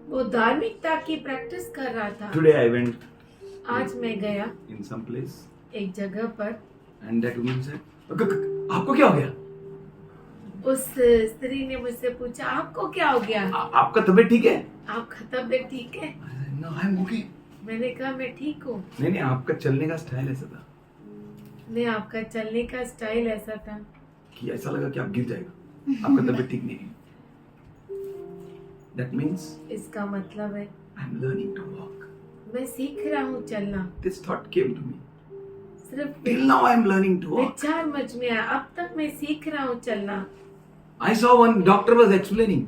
वो धार्मिकता की प्रैक्टिस कर रहा था। Today I went आज मैं गया in some place एक जगह पर, and that woman said, आपको क्या हो गया? उस स्त्री ने मुझसे पूछा, आपको क्या हो गया? आपका तबीयत ठीक है? आपका तबीयत ठीक है? I said, No, I'm okay. मैंने कहा मैं ठीक हूँ। नहीं आपका चलने का स्टाइल ऐसा था नहीं, आपका चलने का स्टाइल ऐसा था कि ऐसा लगा कि आप गिर जाएगा, आपका तबीयत ठीक नहीं है. That means इसका मतलब है I'm learning to walk. मैं सीख रहा हूँ चलना। This thought came to me. सिर्फ Till now I'm learning to walk. विचार मुझ में आया, अब तक मैं सीख रहा हूँ चलना। I saw one doctor was explaining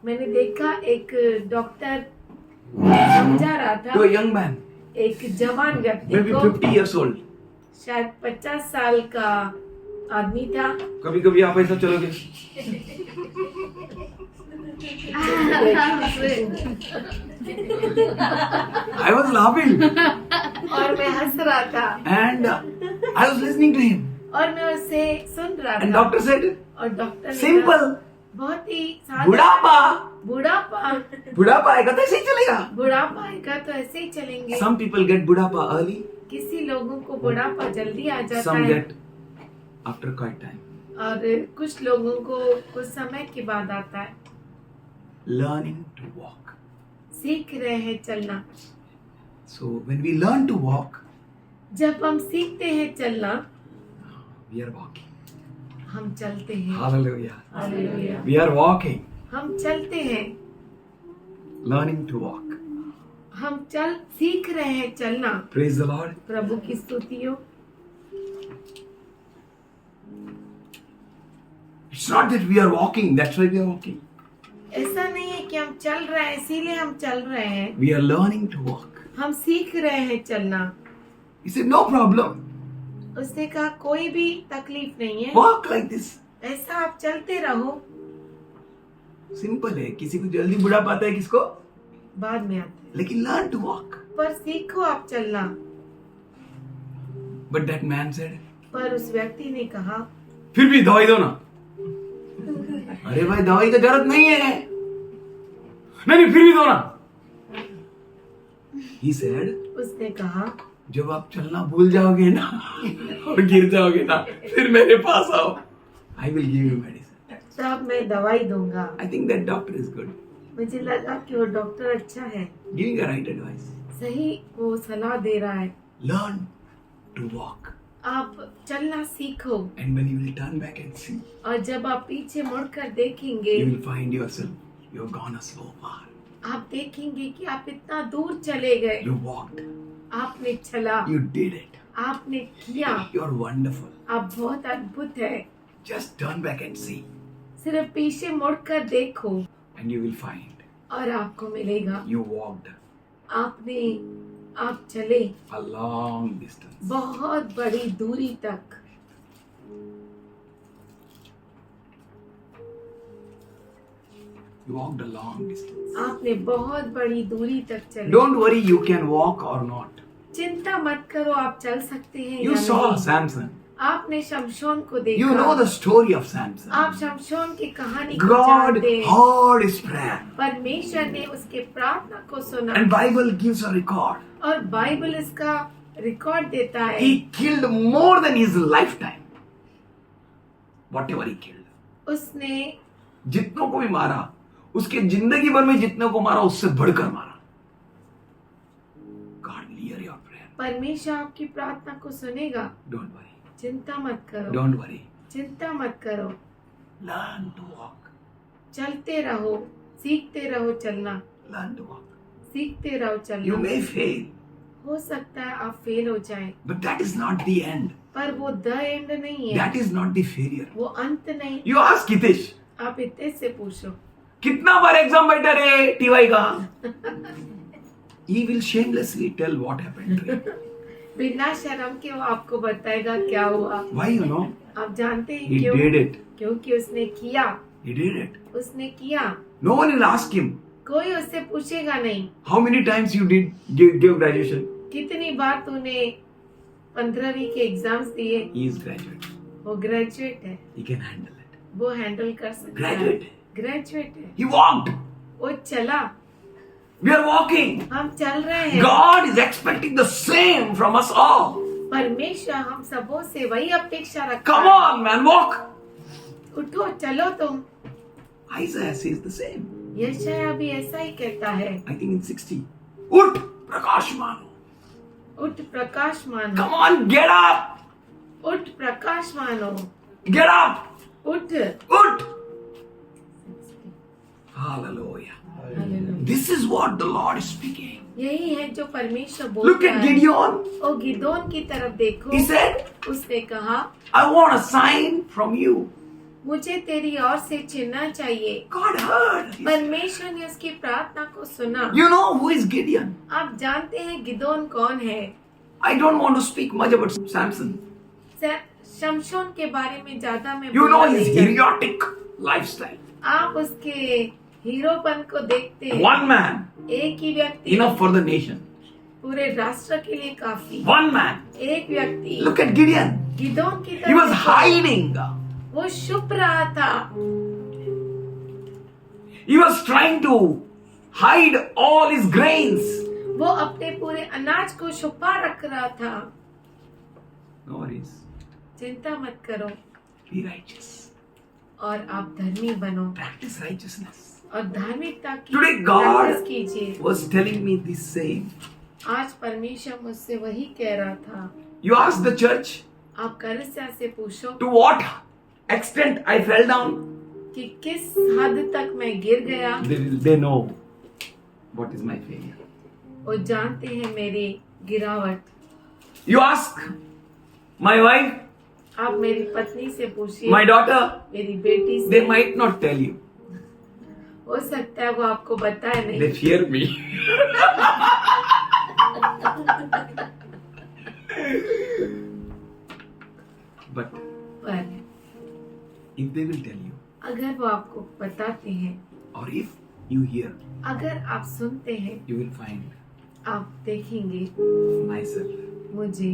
मैंने देखा एक डॉक्टर समझा रहा to था a young man, एक जवान व्यक्ति maybe को, 50 years old. शायद 50 साल का आदमी था। कभी कभी आप ऐसा चलोगे, I was laughing और मैं हंस रहा था and I was listening to him. और मैं उसे सुन रहा And था। doctor said, और डॉक्टर ने simple, कहा, बहुत ही सादा, बुढ़ापा, बुढ़ापा बुढ़ापा आएगा तो ऐसे ही चलेगा. बुढ़ापा आएगा तो ऐसे ही चलेंगे। Some people get बुढ़ापा early, किसी लोगों को बुढ़ापा जल्दी आ जाता some है get after quite time. और कुछ लोगों को कुछ समय के बाद आता है। Learning to walk. सीख रहे हैं चलना। So when we learn to walk, जब हम सीखते हैं चलना, we are walking. हम चलते हैं। Hallelujah. Hallelujah. We are walking, हम चलते हैं, learning to walk. हम सीख रहे हैं चलना। Praise the Lord. प्रभु की स्तुति हो। It's not that we are walking, that's why we are walking. ऐसा नहीं है कि हम चल रहे हैं इसीलिए हम चल रहे हैं। We are learning to walk. हम सीख रहे हैं चलना। He said, no problem. उसने कहा कोई भी तकलीफ नहीं है, Walk like this. ऐसा आप चलते रहो। सिंपल है, किसी को जल्दी बुढ़ा पाता है, किसको? बाद में आते हैं, लेकिन learn to walk. पर सीखो आप चलना। But that man said, पर उस व्यक्ति ने कहा, फिर भी दवाई दो ना। अरे भाई दवाई की जरूरत नहीं है। नहीं फिर भी दो ना। He said, उसने कहा, जब आप चलना भूल जाओगे ना और गिर जाओगे ना, फिर मेरे पास आओ। I will give you medicine. तब मैं दवाई दूंगा। I think that doctor is good. मुझे लगा कि वो डॉक्टर अच्छा है, Giving the right advice. सही वो सलाह दे रहा है। Learn to walk. आप चलना सीखो, And when you will turn back and see, और जब आप पीछे मुड़कर देखेंगे, you will find yourself, you have gone so far. आप देखेंगे कि आप इतना दूर चले गए। You walked. आपने चला, You did it. आपने किया। You are wonderful. आप बहुत अद्भुत है। Just turn back and see. सिर्फ पीछे मुड़कर देखो And you will find और आपको मिलेगा। you walked आप चले a long distance. बहुत बड़ी दूरी तक। You walked a long distance. आपने बहुत बड़ी दूरी तक चले। Don't worry, you can walk or not. चिंता मत करो, आप चल सकते हैं You या saw नहीं। Samson. आपने शमशोन को देखा। You know the story of Samson. आप शमशोन की कहानी को God जानते हैं। heard his prayer. परमेश्वर ने उसके प्रार्थना को सुना, And Bible gives a record. और बाइबल इसका रिकॉर्ड देता है। He killed more than his lifetime. Whatever he killed. उसने जितनों को भी मारा, उसके जिंदगी भर में जितनों को मारा, उससे बढ़कर मारा। God will hear your prayer. परमेश्वर आपकी प्रार्थना को सुनेगा। Don't worry. चिंता मत करो, Don't worry. चिंता मत करो। Learn to walk. चलते रहो, सीखते रहो चलना, Learn to walk. सीखते रहो You चलना। may fail, हो सकता है आप फेल हो जाएं, but that is not the end. पर वो द एंड नहीं है, That is not the failure. वो अंत नहीं। You ask Hitesh, आप इतने से पूछो, कितना बार एग्जाम बैठा रे टीवाई का? He will shamelessly tell what happened to him. बिना शर्म के वो आपको बताएगा क्या हुआ। Why you know? आप जानते हैं He क्यों? did it. क्योंकि उसने किया, He did it. उसने किया। No one will ask him, कोई उससे पूछेगा नहीं, how many times you did give graduation? कितनी बार तूने 15वीं के एग्जाम्स दिए। He is graduate. वो ग्रेजुएट है, He can handle it. वो हैंडल कर सकता है। Graduate. ग्रेजुएट है, He walked. वो चला। We are walking. हम चल रहे हैं। God is expecting the same from us all. परमेश्वर हम सबों से वही अपेक्षा रखता Come है। on, man, walk. उठो, चलो तुम। Isaiah says the same. यशायाह भी ऐसा ही कहता है। I think in 60. उठ प्रकाशमान हो. उठ प्रकाशमान हो, Come on, get up. उठ प्रकाशमान हो, Get up. उठ। Ut. Hallelujah. This is what the Lord is speaking. यही है जो परमेश्वर Look बोलता at है। Gideon. ओ गिदोन की तरफ देखो। He said, उसने कहा, I want a sign from you. मुझे तेरी ओर से चिन्ह चाहिए। God heard. परमेश्वर ने उसकी प्रार्थना को सुना। You know who is Gideon? आप जानते हैं गिदोन कौन है? I don't want to speak much about Samson. शमशोन के बारे में ज्यादा मैं You know बोलना his नहीं चाहती। idiotic lifestyle. आप उसके हीरोपन को देखते हैं। One man, एक ही व्यक्ति enough for the nation. पूरे राष्ट्र के लिए काफी। One man. एक व्यक्ति Look at Gideon. गिदोन की He was तरफ hiding. वो छुप रहा था। He was trying to hide all his grains. वो अपने पूरे अनाज को छुपा रख रहा था। No worries. चिंता मत करो Be righteous. और आप धर्मी बनो Practice righteousness. और धार्मिकता की Today God प्रैक्टिस कीजिए। was telling me this same. आज परमेश्वर मुझसे वही कह रहा था। You ask the church आप कलीसिया से पूछो to what extent I fell down. कि किस हद तक मैं गिर गया। They know what is my failure. वो जानते हैं मेरी गिरावट। You ask my wife, आप मेरी पत्नी से पूछिए, my daughter, मेरी बेटी से। they might not tell you. हो सकता है वो आपको बताए They नहीं, fear me. But पर if they will tell you, अगर वो आपको बताते हैं, or if you hear, अगर आप सुनते हैं, you will find आप देखेंगे myself मुझे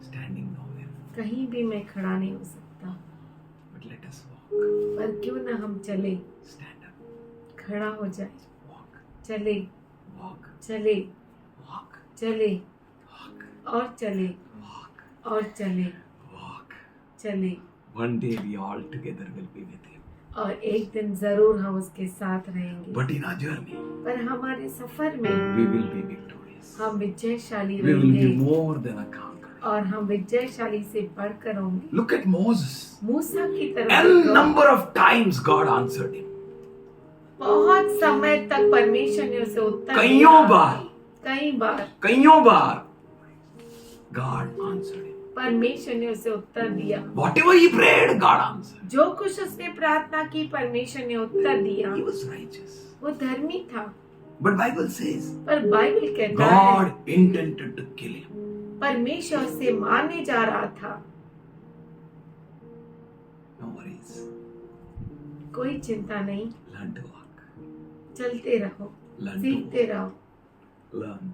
standing nowhere. कहीं भी मैं खड़ा नहीं हो सकता। But let us walk. पर क्यों ना हम चले, Stand up. खड़ा हो जाए, Walk. चले Walk. चले Walk. चले Walk. और चले Walk. और चले Walk. चले। One day we all together will be with Him. और एक दिन जरूर हम उसके साथ रहेंगे। But in our journey, पर हमारे सफर में we will be victorious. हम विजयशाली We will be रहेंगे more than a conqueror. और हम विजयशाली से बढ़कर होंगे। Look at Moses. मूसा की तरफ N देखो, number of times God answered him. बहुत समय तक परमेश्वर ने उसे उत्तर कईयों दिया। बार। कईयों बार God answered him. परमेश्वर ने उसे उत्तर दिया। Whatever he prayed, God answered. जो कुछ उसने प्रार्थना की परमेश्वर ने उत्तर दिया। He was righteous. वो धर्मी था। But Bible says पर बाइबल कहता है God intended to kill him. परमेश्वर उसे मारने जा रहा था। No worries. कोई चिंता नहीं, Learn to walk. चलते रहो, Learn to सीखते रहो, walk. Learn.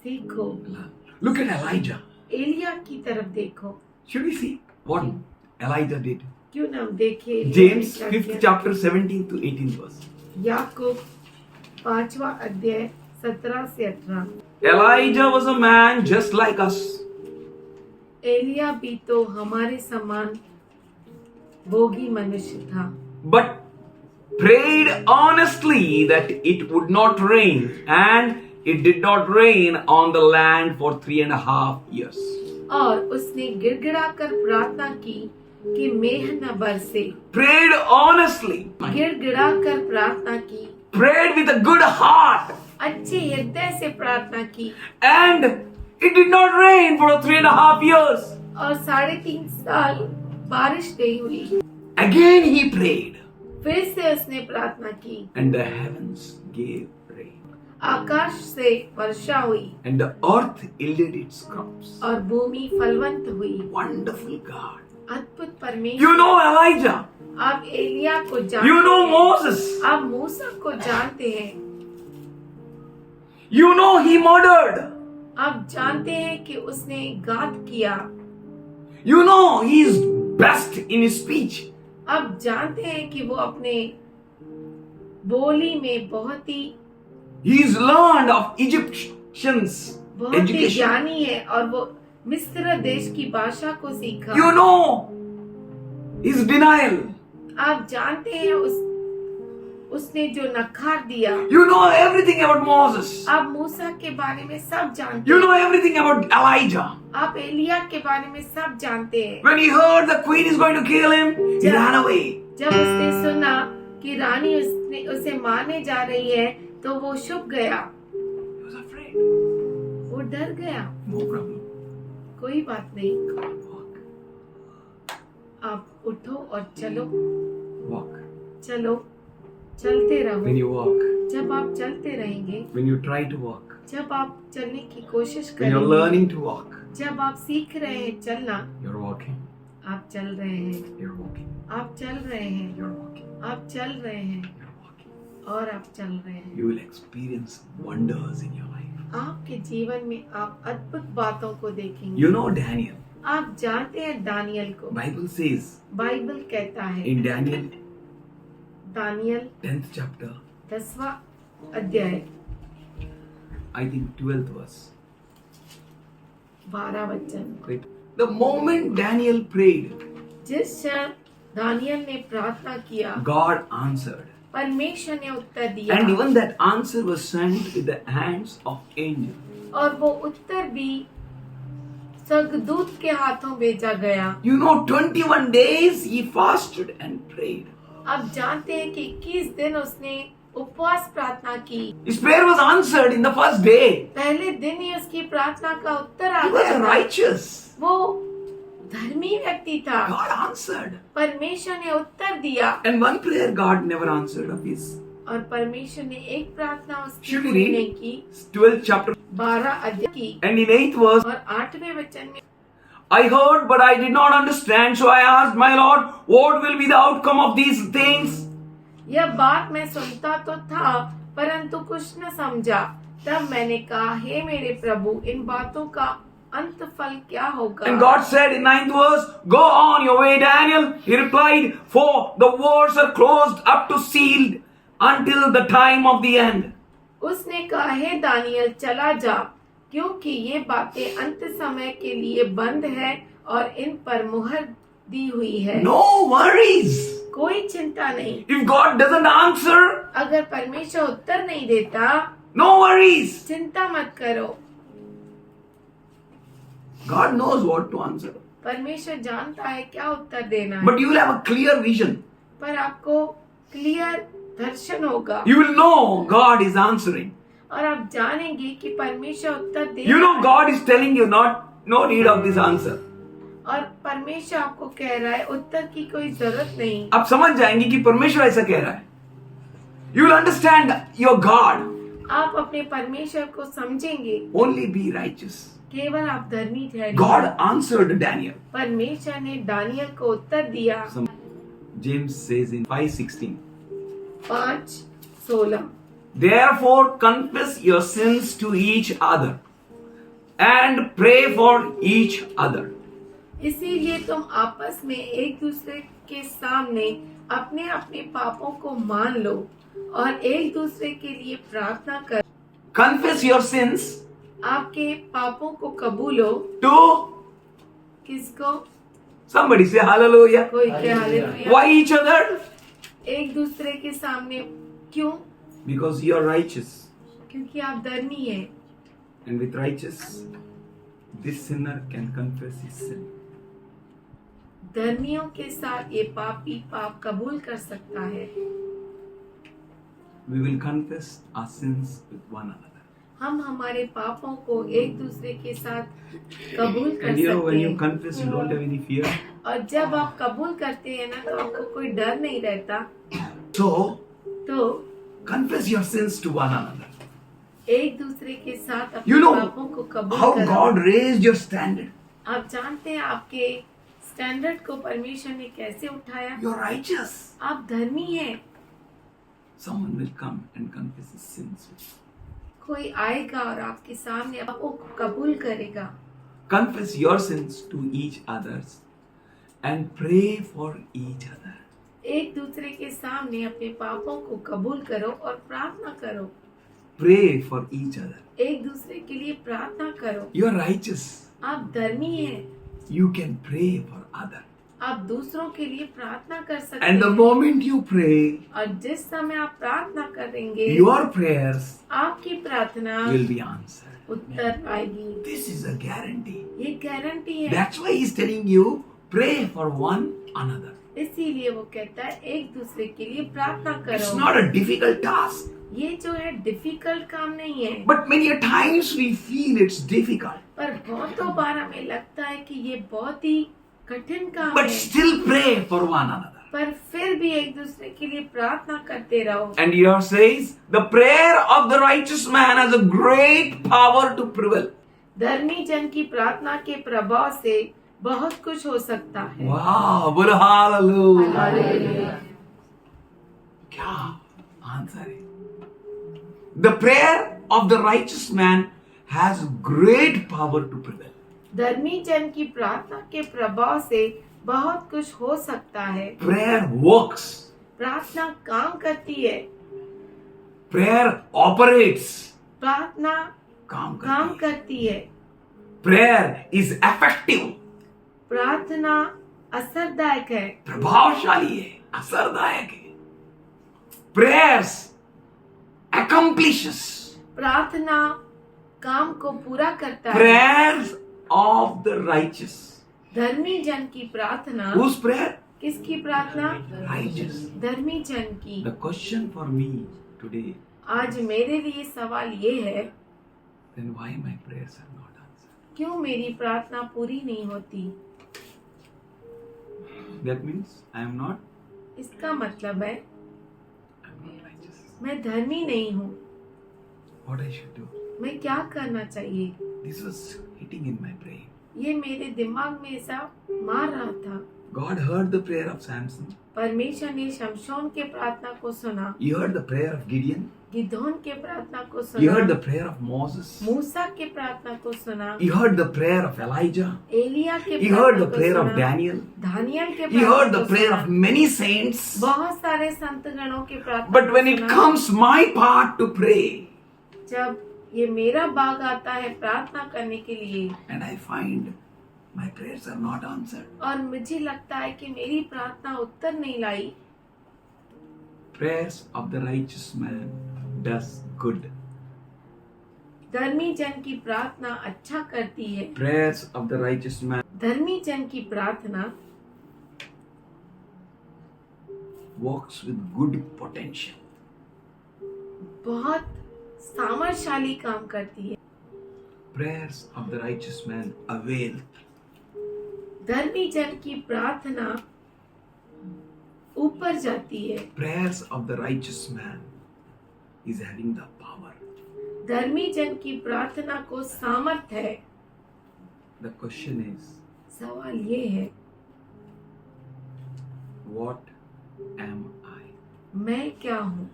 सीखो। Learn. Look at Elijah. Elia की तरफ देखो। Should we see what Elijah did? क्यों ना हम देखे James 5th chapter 17 to 18 verse. याकूब 5वां अध्याय 17 से 18। Elijah was a man just like us. Elia भी तो हमारे समान भोगी मनुष्य था, But prayed honestly that it would not rain, and it did not rain on the land for 3.5 years. और उसने गिड़गिड़ा कर प्रार्थना की कि मेघ न बरसे। Prayed honestly. गिड़गिड़ा कर प्रार्थना की, Prayed with a good heart, अच्छे हृदय से प्रार्थना की, and it did not rain for 3.5 years. और 3.5 साल बारिश नहीं हुई। Again he prayed, फिर से उसने प्रार्थना की, and the heavens gave rain, आकाश से वर्षा हुई and the earth yielded its crops. और भूमि फलवंत हुई। Wonderful God. अद्भुत परमेश्वर। You know Elijah. आप एलिया को जानते You know हैं। Moses. आप मूसा को जानते हैं। You know he murdered. आप जानते हैं कि उसने घात किया। You know he is best in his speech. आप जानते हैं कि वो अपने बोली में बहुत ही He is learned of Egyptians education. ज्ञानी है और वो मिस्र देश की भाषा को सीखा। You know his denial. आप जानते हैं उसने जो नकार दिया। You know everything about Moses. आप मूसा के बारे में सब जानते You हैं। know everything about Elijah. आप एलिया के बारे में सब जानते हैं। When he heard the queen is going to kill him, he ran away. जब उसने सुना कि रानी उसे मारने जा रही है तो वो छुप गया, He was afraid. वो डर गया। No problem. कोई बात नहीं, Walk. आप उठो और चलो। Walk. चलो, चलते रहो। When you walk, जब आप चलते रहेंगे, when you try to walk, जब आप चलने की कोशिश when you're करेंगे, learning to walk, जब आप सीख रहे हैं चलना, you're walking. आप चल रहे हैं, You're walking. आप चल रहे हैं, You're walking. आप चल रहे हैं You're walking. और आप चल रहे हैं। You will experience wonders in your life. आपके जीवन में आप अद्भुत बातों को देखेंगे। You know Daniel. आप जानते हैं दानियल को। Bible says बाइबल कहता है in Daniel Daniel 10th chapter, 10वां अध्याय I think 12th verse. 12 वचन। Right? The moment Daniel prayed, जिस क्षण दानियल ने प्रार्थना किया, God answered. परमेश्वर ने उत्तर दिया And even that answer was sent with the hands of angels. और वो उत्तर भी स्वर्गदूत के हाथों भेजा गया। You know, 21 days he fasted and prayed. आप जानते हैं कि 21 दिन उसने उपवास प्रार्थना की। His prayer was answered in the first day. पहले दिन ही उसकी प्रार्थना का उत्तर आ He was गया था। righteous. वो धर्मी व्यक्ति था। God answered. परमेश्वर ने उत्तर दिया And one prayer God never answered of his. और परमेश्वर ने एक प्रार्थना उसकी Should we पूरी read? नहीं की। 12th chapter. 12 अध्याय की And in 8th verse, और 8वें वचन में I heard, but I did not understand. So I asked my Lord, what will be the outcome of these things? यह बात मैं सुनता तो था परंतु कुछ न समझा। तब मैंने कहा, हे मेरे प्रभु, इन बातों का अंत फल क्या होगा? And God said in 9th verse, go on your way, Daniel. He replied, for the wars are closed up to sealed until the time of the end. उसने कहा, हे दानियल, चला जा, क्योंकि ये बातें अंत समय के लिए बंद है और इन पर मुहर दी हुई है। No worries. कोई चिंता नहीं। If God doesn't answer, अगर परमेश्वर उत्तर नहीं देता, no worries. चिंता मत करो। God knows what to answer. परमेश्वर जानता है क्या उत्तर देना है। But you will have a clear vision. पर आपको क्लियर दर्शन होगा You will know God is answering. और आप जानेंगे कि परमेश्वर उत्तर दे You know रहा है। God is telling you no need of this answer. और परमेश्वर आपको कह रहा है उत्तर की कोई जरूरत नहीं। आप समझ जाएंगे कि परमेश्वर ऐसा कह रहा है. You will understand your God. आप अपने परमेश्वर को समझेंगे। Only be righteous. केवल आप धर्मी ठहरिए। God answered Daniel. परमेश्वर ने दानियल को उत्तर दिया। James says in 5:16. 5:16 Therefore confess your sins to each other and pray for each other. इसीलिए तुम आपस में एक दूसरे के सामने अपने अपने पापों को मान लो और एक दूसरे के लिए प्रार्थना कर। Confess your sins आपके पापों को कबूलो। to किसको? somebody say hallelujah. कोई क्या? हालेलुया। Why each other? एक दूसरे के सामने क्यों? Because you are righteous. क्योंकि आप धर्मी हैं। And with righteous, this sinner can confess his sin. धर्मियों के साथ ये पापी पाप कबूल कर सकता है। We will confess our sins with one another. हम हमारे पापों को एक दूसरे के साथ कबूल कर And you know, when सकते you हैं। confess, you don't have any fear. और जब आप कबूल करते हैं ना तो आपको कोई डर नहीं रहता। So, तो confess your sins to one another. एक दूसरे के साथ अपने You know पापों को कबूल how करो। God raised your standard. आप जानते हैं आपके स्टैंडर्ड को परमेश्वर ने कैसे उठाया? You're righteous. आप धर्मी हैं। Someone will come and confess his sins. कोई आएगा और आपके सामने पापों को कबूल करेगा। Confess your sins to each others and pray for each other. एक दूसरे के सामने अपने पापों को कबूल करो और प्रार्थना करो। Pray for each other. एक दूसरे के लिए प्रार्थना करो। You are righteous. आप धर्मी हैं। You can pray for others. आप दूसरों के लिए प्रार्थना कर सकते And the हैं। moment you pray, और जिस समय आप प्रार्थना करेंगे your prayers आपकी प्रार्थना will be answered. उत्तर पाएगी। This is a guarantee. ये गारंटी है। That's why he's telling you, pray for one another. इसीलिए वो कहता है एक दूसरे के लिए प्रार्थना It's करो। not a difficult task. ये जो है डिफिकल्ट काम नहीं है। But many a times we feel it's difficult. पर बहुतों बार हमें लगता है कि ये बहुत ही कठिन काम But है। still pray for one another. पर फिर भी एक दूसरे के लिए प्रार्थना करते रहो। And here says, the prayer of the righteous man has a great power to prevail. धर्मी जन की प्रार्थना के प्रभाव से बहुत कुछ हो सकता है। Wow, बोलो hallelujah. हालेलुया। क्या आंसर है? The prayer of the righteous man has great power to prevail. धर्मी जन की प्रार्थना के प्रभाव से बहुत कुछ हो सकता है। Prayer works. प्रार्थना काम करती है। Prayer operates. प्रार्थना काम काम करती है. करती है। Prayer is effective. प्रार्थना असरदायक है। प्रभावशाली है, असरदायक है. Prayers accomplishes. प्रार्थना काम को पूरा करता है। Prayers of the righteous. धर्मी जन की प्रार्थना Whose prayer? किसकी प्रार्थना? Righteous. धर्मी जन की। The question for me today, आज मेरे लिए सवाल ये है, then why my prayers are not answered? क्यों मेरी प्रार्थना पूरी नहीं होती? That means I am not इसका मतलब है righteous. मैं धर्मी नहीं हूँ। What I should do? मैं क्या करना चाहिए? This was hitting in my brain. ये मेरे दिमाग में ऐसा मार रहा था। God heard the prayer of Samson. परमेश्वर ने शमशोन के प्रार्थना को सुना, He heard the prayer of Gideon. Gideon के प्रार्थना को He heard सुना, the prayer of Moses. मूसा के प्रार्थना को सुना, He heard the prayer of Elijah. Elia के He heard the प्रार्थना को prayer of सुना, Daniel. दानियल के He heard प्रार्थना the को prayer सुना, of many saints. बहुत सारे संत गणों के प्रार्थना But को when it सुना। comes my part to pray, जब ये मेरा भाग आता है प्रार्थना करने के लिए and I find my prayers are not answered. और मुझे लगता है कि मेरी प्रार्थना उत्तर नहीं लाई, Prayers of the righteous man does good. धर्मी जन की प्रार्थना अच्छा करती है। Prayers of the righteous man धर्मी जन की प्रार्थना works with good potential. बहुत सामर्थशाली काम करती है। Prayers of the righteous man avail. धर्मी जन की प्रार्थना ऊपर जाती है। Prayers of the righteous man is having the power. धर्मी जन की प्रार्थना को सामर्थ्य है। The question is, सवाल ये है, what am I? मैं क्या हूँ?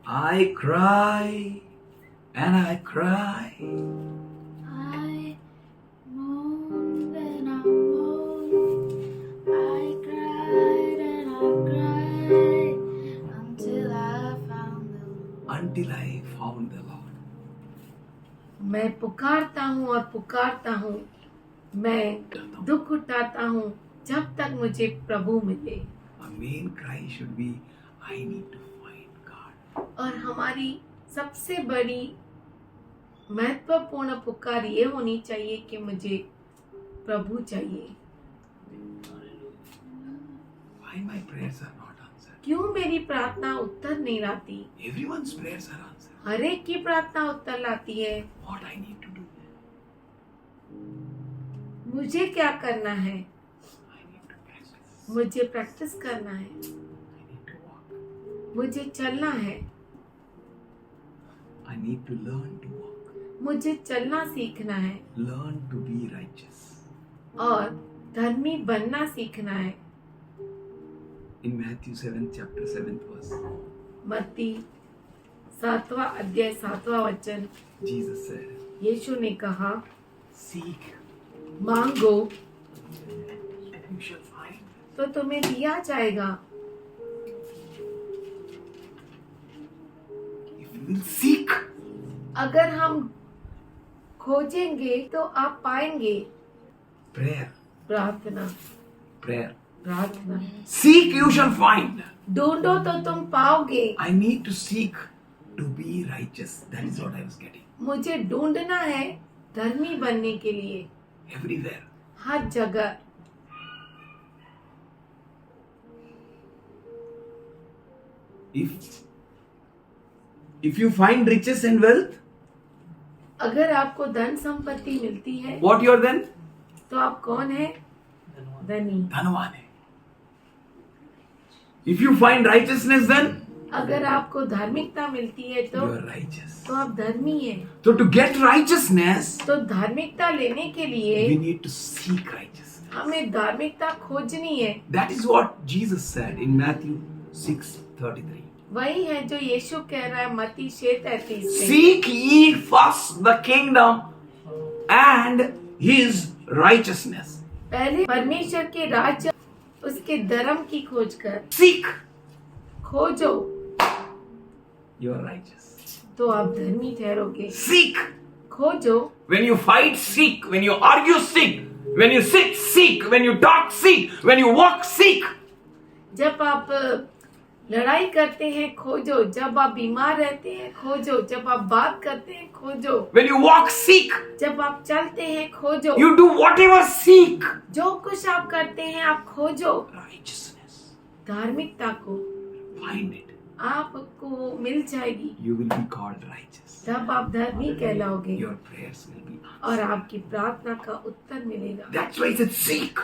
I cry and I cry. I moaned and I moaned. I cried and I cried until I found the Lord. Until I found the Lord. मैं पुकारता हूँ और पुकारता हूँ, मैं दुख उठाता हूँ जब तक मुझे प्रभु मिले। Our main cry should be, I need to find God. और हमारी सबसे बड़ी महत्वपूर्ण पुकार ये होनी चाहिए कि मुझे प्रभु चाहिए। Why my prayers are not answered? क्यों मेरी प्रार्थना उत्तर नहीं लाती? Everyone's prayers are answered. हर एक की प्रार्थना उत्तर लाती है। What I need to do? मुझे क्या करना है? I need to practice. मुझे प्रैक्टिस करना है, I need to walk. मुझे चलना है, I need to learn to walk. मुझे चलना सीखना है Learn to be righteous. और धर्मी बनना सीखना है। In Matthew 7th chapter 7th verse, मत्ती 7वां अध्याय 7वां वचन, Jesus said, यीशु ने कहा, seek, मांगो you shall find. तो तुम्हें दिया जाएगा। If you will seek, अगर हम खोजेंगे तो आप पाएंगे। prayer, प्रार्थना, prayer. प्रार्थना। Seek, you shall find. ढूंढो तो तुम पाओगे। I need to seek to be righteous. That is what I was getting. मुझे ढूंढना है धर्मी बनने के लिए Everywhere. हर जगह। If you find riches and wealth, अगर आपको धन संपत्ति मिलती है what you are then? तो आप कौन है? धनी। Dhanwan hai. If you find righteousness, then अगर आपको धार्मिकता मिलती है you तो are righteous. आप धर्मी हैं। So to get righteousness, तो धार्मिकता लेने के लिए we need to seek righteousness. हमें धार्मिकता खोजनी है। That is what Jesus said in Matthew 6:33. वही है जो यीशु कह रहा है मत्ती 6:33 में। Seek ye first the kingdom and his righteousness. पहले परमेश्वर के राज्य उसके धर्म की खोज कर Seek, खोजो you are righteous. तो आप धर्मी ठहरोगे। Seek. खोजो, When you fight, seek. When you argue, seek. When you sit, seek. When you talk, seek. When you walk, seek. जब आप लड़ाई करते हैं खोजो, जब आप बीमार रहते हैं खोजो, जब आप बात करते हैं खोजो, When you walk, seek. जब आप चलते हैं खोजो, You do whatever, seek. जो कुछ आप करते हैं आप खोजो। Righteousness. धार्मिकता को Find it. आपको मिल जाएगी, You will be called righteous. तब आप धर्मी कहलाओगे Your prayers will be answered. और आपकी प्रार्थना का उत्तर मिलेगा। That's why he said, seek.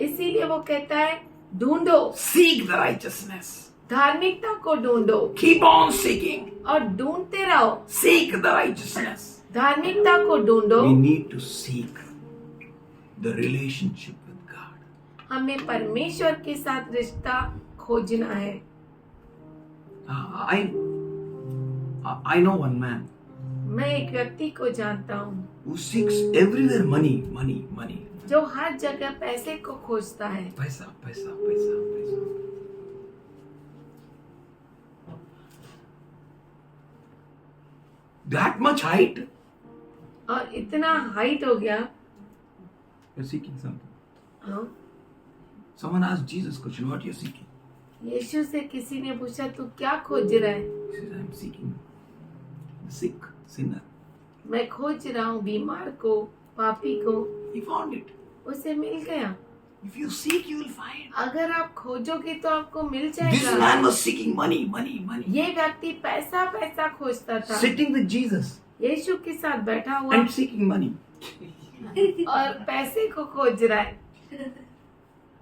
इसीलिए वो कहता है ढूंढो, Seek the righteousness. धार्मिकता को ढूंढो Keep on seeking. और ढूंढते रहो। Seek the righteousness. धार्मिकता को ढूंढो। We need to seek the relationship with God. हमें परमेश्वर के साथ रिश्ता खोजना है। I know one man मैं एक व्यक्ति को जानता हूँ who seeks everywhere money. जो हर जगह पैसे को खोजता है। पैसा. That much height. और इतना हाइट हो गया। You're seeking something. हाँ, Someone asked Jesus question, what you're seeking? यीशु से किसी ने पूछा तू क्या खोज रहा है? He says, I'm seeking the sick, sinner. मैं खोज रहा हूँ बीमार को, पापी को। He found it. उसे मिल गया। If you seek, you will find. अगर आप खोजोगे तो आपको मिल This जाएगा। man was seeking money. ये व्यक्ति पैसा खोजता था। Sitting with Jesus यीशु के साथ बैठा हुआ and seeking money. और पैसे को खोज रहा है।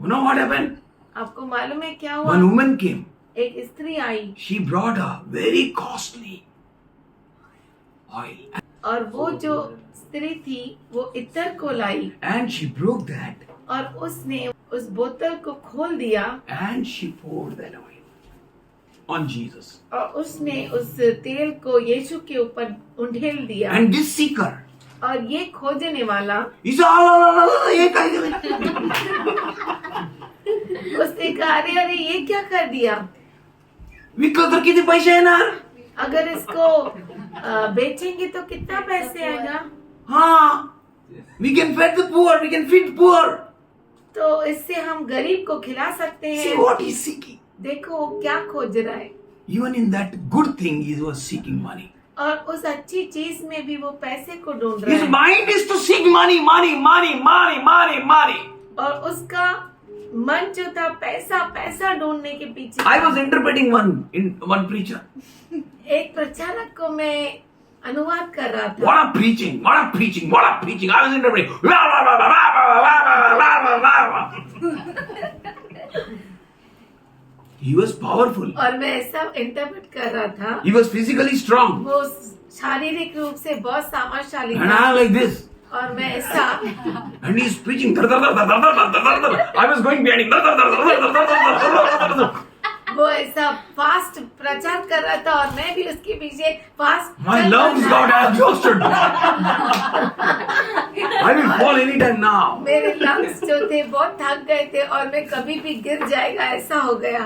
You know what happened? आपको मालूम है क्या हुआ? One woman came. एक स्त्री आई She brought a very costly oil. और वो जो स्त्री थी वो इत्र को लाई And she broke that और उसने उस बोतल को खोल दिया and she poured that oil on Jesus. और उसने उस तेल को यीशु के ऊपर उंडेल दिया। And this seeker, और ये खोजने वाला he said, ये क्या कर उसने कहा अरे ये क्या कर दिया? विकल तर किती पैसे येणार? अगर इसको बेचेंगे तो कितना पैसे आएगा? हाँ, we can feed the poor, we can feed poor. तो इससे हम गरीब को खिला सकते See हैं। what he's seeking. देखो वो क्या खोज रहा है। Even in that good thing, he was seeking money. और उस अच्छी चीज में भी वो पैसे को ढूंढ रहा His है। mind is to seek money. और उसका मन जो था पैसा ढूंढने के पीछे। I was interpreting one preacher. एक प्रचारक को मैं अनुवाद कर रहा था। What a preaching! I was interpreting. He was powerful. और मैं ऐसा इंटरप्रेट कर रहा था। He was physically strong. वो शारीरिक रूप से बहुत सामर्थशाली And था I am like this. और मैं ऐसा And he's preaching. I was going behind him. वो ऐसा फास्ट प्रचार कर रहा था और मैं भी उसके पीछे fast. My lungs got exhausted. I will fall anytime now. मेरे लंग्स जो थे बहुत थक गए थे और मैं कभी भी गिर जाएगा ऐसा हो गया।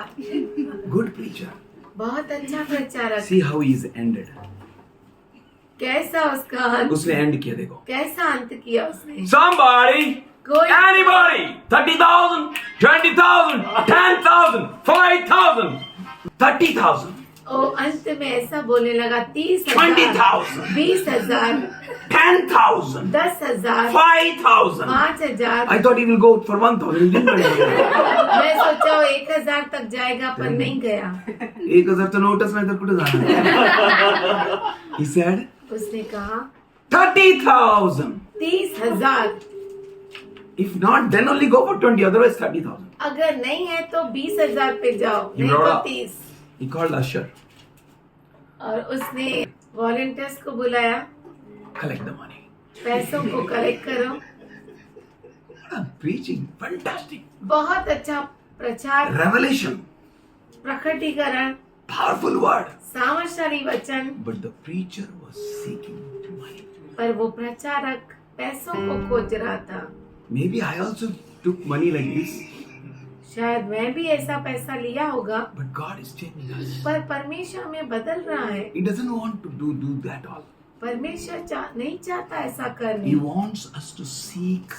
Good preacher. बहुत अच्छा प्रचारक। See how he's ended. कैसा उसका अंत, उसने end किया देखो. कैसा अंत किया उसने। Somebody, कोई anybody, 30,000, 20,000, 10,000, 5,000, 30,000, ओ अंत में ऐसा बोलने लगा 30,000, 20,000, 20,000, 10,000, 10,000, 5,000. 5,000। I thought he will go for 1,000. He didn't go. मैं सोचा वो 1,000 तक जाएगा पर नहीं गया। 1,000 तो नोटिस नाही तर कुठे जाणार? He said उसने कहा 30,000. 30,000। If not, then only go for 20. Otherwise, 30,000. अगर नहीं है तो 20,000 पे जाओ, He नहीं brought तो up- 30। He called usher. और उसने वॉलंटियर्स को बुलाया, Collect the money. पैसों को कलेक्ट करो। What a preaching. Fantastic. बहुत अच्छा प्रचार, Revelation. प्रकटीकरण, Powerful word. सामर्थशाली वचन। But the preacher was seeking money. पर वो प्रचारक पैसों को खोज रहा था। Maybe I also took money like this. शायद मैं भी ऐसा पैसा लिया होगा, But God is changing us. पर परमेश्वर में बदल रहा है। He doesn't want to do that all. परमेश्वर नहीं चाहता ऐसा He करने। wants us to seek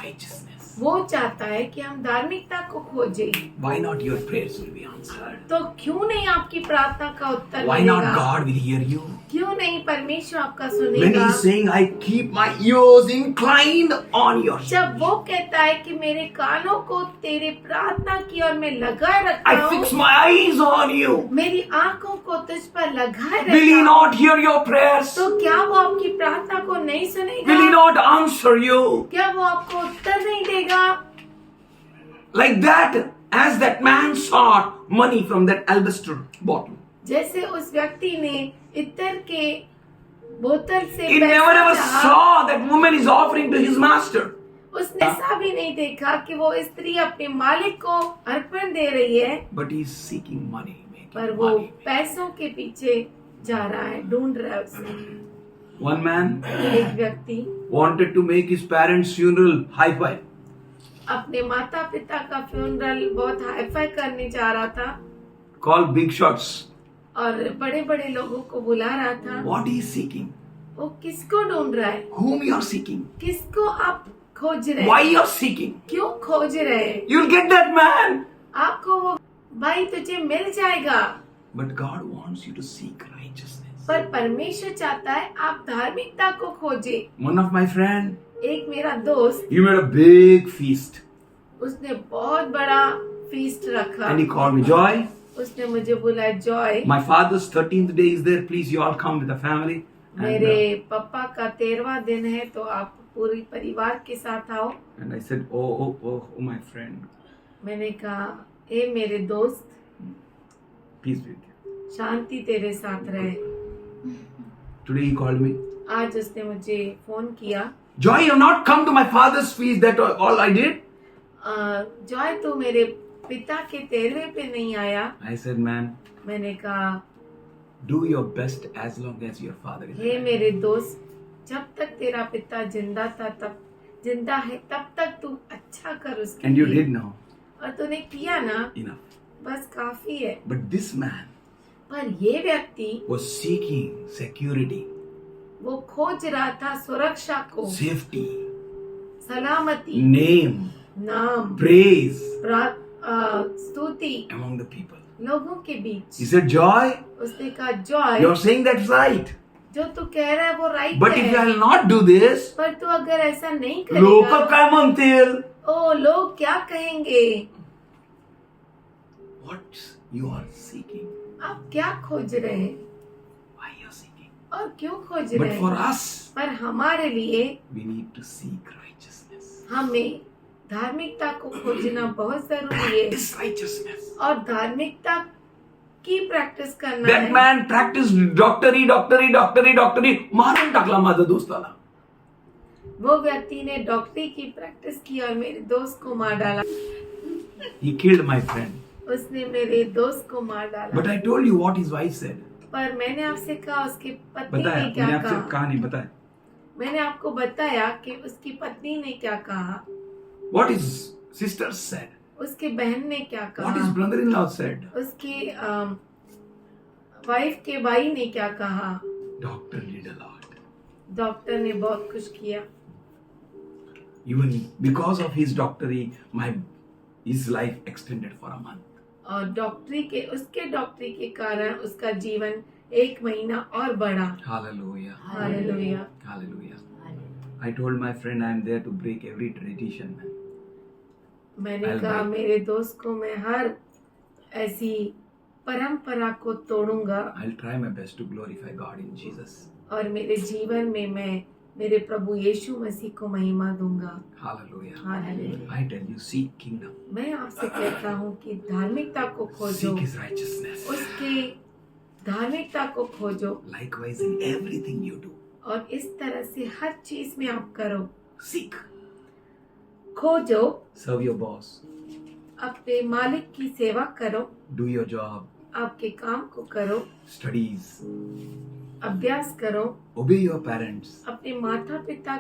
righteousness. वो चाहता है कि हम धार्मिकता को खोजें। Why not your prayers will be answered? तो क्यों नहीं आपकी प्रार्थना का उत्तर Why not मिलेगा? God will hear you? क्यों नहीं परमेश्वर आपका When सुनेगा? he's saying, I keep my ears inclined on your जब वो कहता है कि मेरे कानों को तेरे प्रार्थना की ओर मैं लगाए रखता I fix हूँ, my eyes on you. मेरी आंखों को तुझ पर लगाए Will he रखता हूँ, not hear your prayers? तो क्या वो आपकी प्रार्थना को नहीं Will he सुनेगा? not answer you? क्या वो आपको उत्तर नहीं देगा? Like that, as that man sought money from that alabaster bottle, जैसे उस व्यक्ति ने इत्र के बोतल से he पैसा never ever चाहा, saw that woman is offering to his master. उसने ऐसा भी नहीं देखा कि वो स्त्री अपने मालिक को अर्पण दे रही है, But he is seeking money. पर Making वो money. पैसों के पीछे जा रहा है, ढूंढ रहा है उसे। One man एक व्यक्ति wanted to make his parents' funeral high-fi. अपने माता पिता का फ्यूनरल बहुत हाईफाई करने जा रहा था Called big shots. और बड़े बड़े लोगों को बुला रहा था। What he is seeking? वो किसको ढूंढ रहा है? Whom you are seeking? किसको आप खोज रहे Why हैं? you are seeking? क्यों खोज रहे हैं? You'll get that man. आपको वो भाई तुझे मिल जाएगा, But God wants you to seek righteousness. पर परमेश्वर चाहता है आप धार्मिकता को खोजे। One of my friend, एक मेरा दोस्त, he made a big feast. उसने बहुत बड़ा फीस्ट रखा। And he called me, Joy, उसने मुझे बुलाया, Joy, my father's 13th day is there. Please, you all come with the family. And, मेरे पापा का 13वां दिन है तो आप पूरी परिवार के साथ आओ। and I said, oh, my friend, मैंने कहा, ए मेरे दोस्त, peace be with you. शांति तेरे साथ रहे। Today he called me, आज उसने मुझे फोन किया, Joy, you have not come to my father's feast. That all I did. Joy तू मेरे पिता के 13वें पे नहीं आया। I said, man, मैंने कहा, do your best as long as your father is hey alive. मेरे दोस्त, जब तक तेरा पिता जिंदा था, तब जिंदा है, तब तक तू अच्छा कर उसके And you लिए। did now. और तूने किया ना, Enough. बस काफी है। But this man पर ये व्यक्ति was seeking security, वो खोज रहा था सुरक्षा को, safety, सलामती, name, नाम, praise स्तुति among the people. लोगों के बीच। He said, Joy, उसने कहा, Joy, you're saying that's right. जो तू कह रहा है वो राइट But if है, I'll not do this, पर तू अगर ऐसा नहीं लोक करेगा, काय म्हणतील? ओ लोग क्या कहेंगे? What you are seeking? आप क्या खोज रहे हैं Why you are seeking? और क्यों खोज But रहे for हैं? us, पर हमारे लिए we need to seek righteousness. हमें धार्मिकता को खोजना बहुत जरूरी है Practice righteousness. और धार्मिकता की प्रैक्टिस करना That है। man practiced doctory. मारून टाकला माझ्या दोस्ताला. वो व्यक्ति ने डॉक्टरी की प्रैक्टिस की और मेरे दोस्त को मार डाला। He killed my friend. उसने मेरे दोस्त को मार डाला। But I told you what his wife said. पर मैंने आपसे कहा उसकी पत्नी बताया, ने क्या मैंने आपसे कहा। कहानी बताया. मैंने आपको बताया कि उसकी पत्नी ने क्या कहा, What his sister said. उसके बहन ने क्या What कहा, his brother-in-law said. उसकी वाइफ के भाई ने क्या कहा। Doctor did a lot. Doctor ने बहुत कुछ किया। Even because of his doctory, his life extended for a month. और उसके डॉक्टरी के कारण उसका जीवन 1 महीना और बढ़ा। Hallelujah. Hallelujah. Hallelujah. I told my friend I am there to break every tradition, man. मैंने I'll कहा break. मेरे दोस्त को मैं हर ऐसी परंपरा को तोड़ूंगा I'll try my best to glorify God in Jesus. और मेरे जीवन में मैं मेरे प्रभु यीशु मसीह को महिमा दूंगा। Hallelujah. Hallelujah. I tell you, seek kingdom. मैं आपसे कहता हूँ कि धार्मिकता को खोजो, Seek his righteousness. उसके धार्मिकता को खोजो Likewise in everything you do. और इस तरह से हर चीज में आप करो। Seek. खोजो, Serve your boss. अपने मालिक की सेवा करो, Do your job. आपके काम को करो, Studies. अभ्यास करो, Obey your parents. अपने माता पिता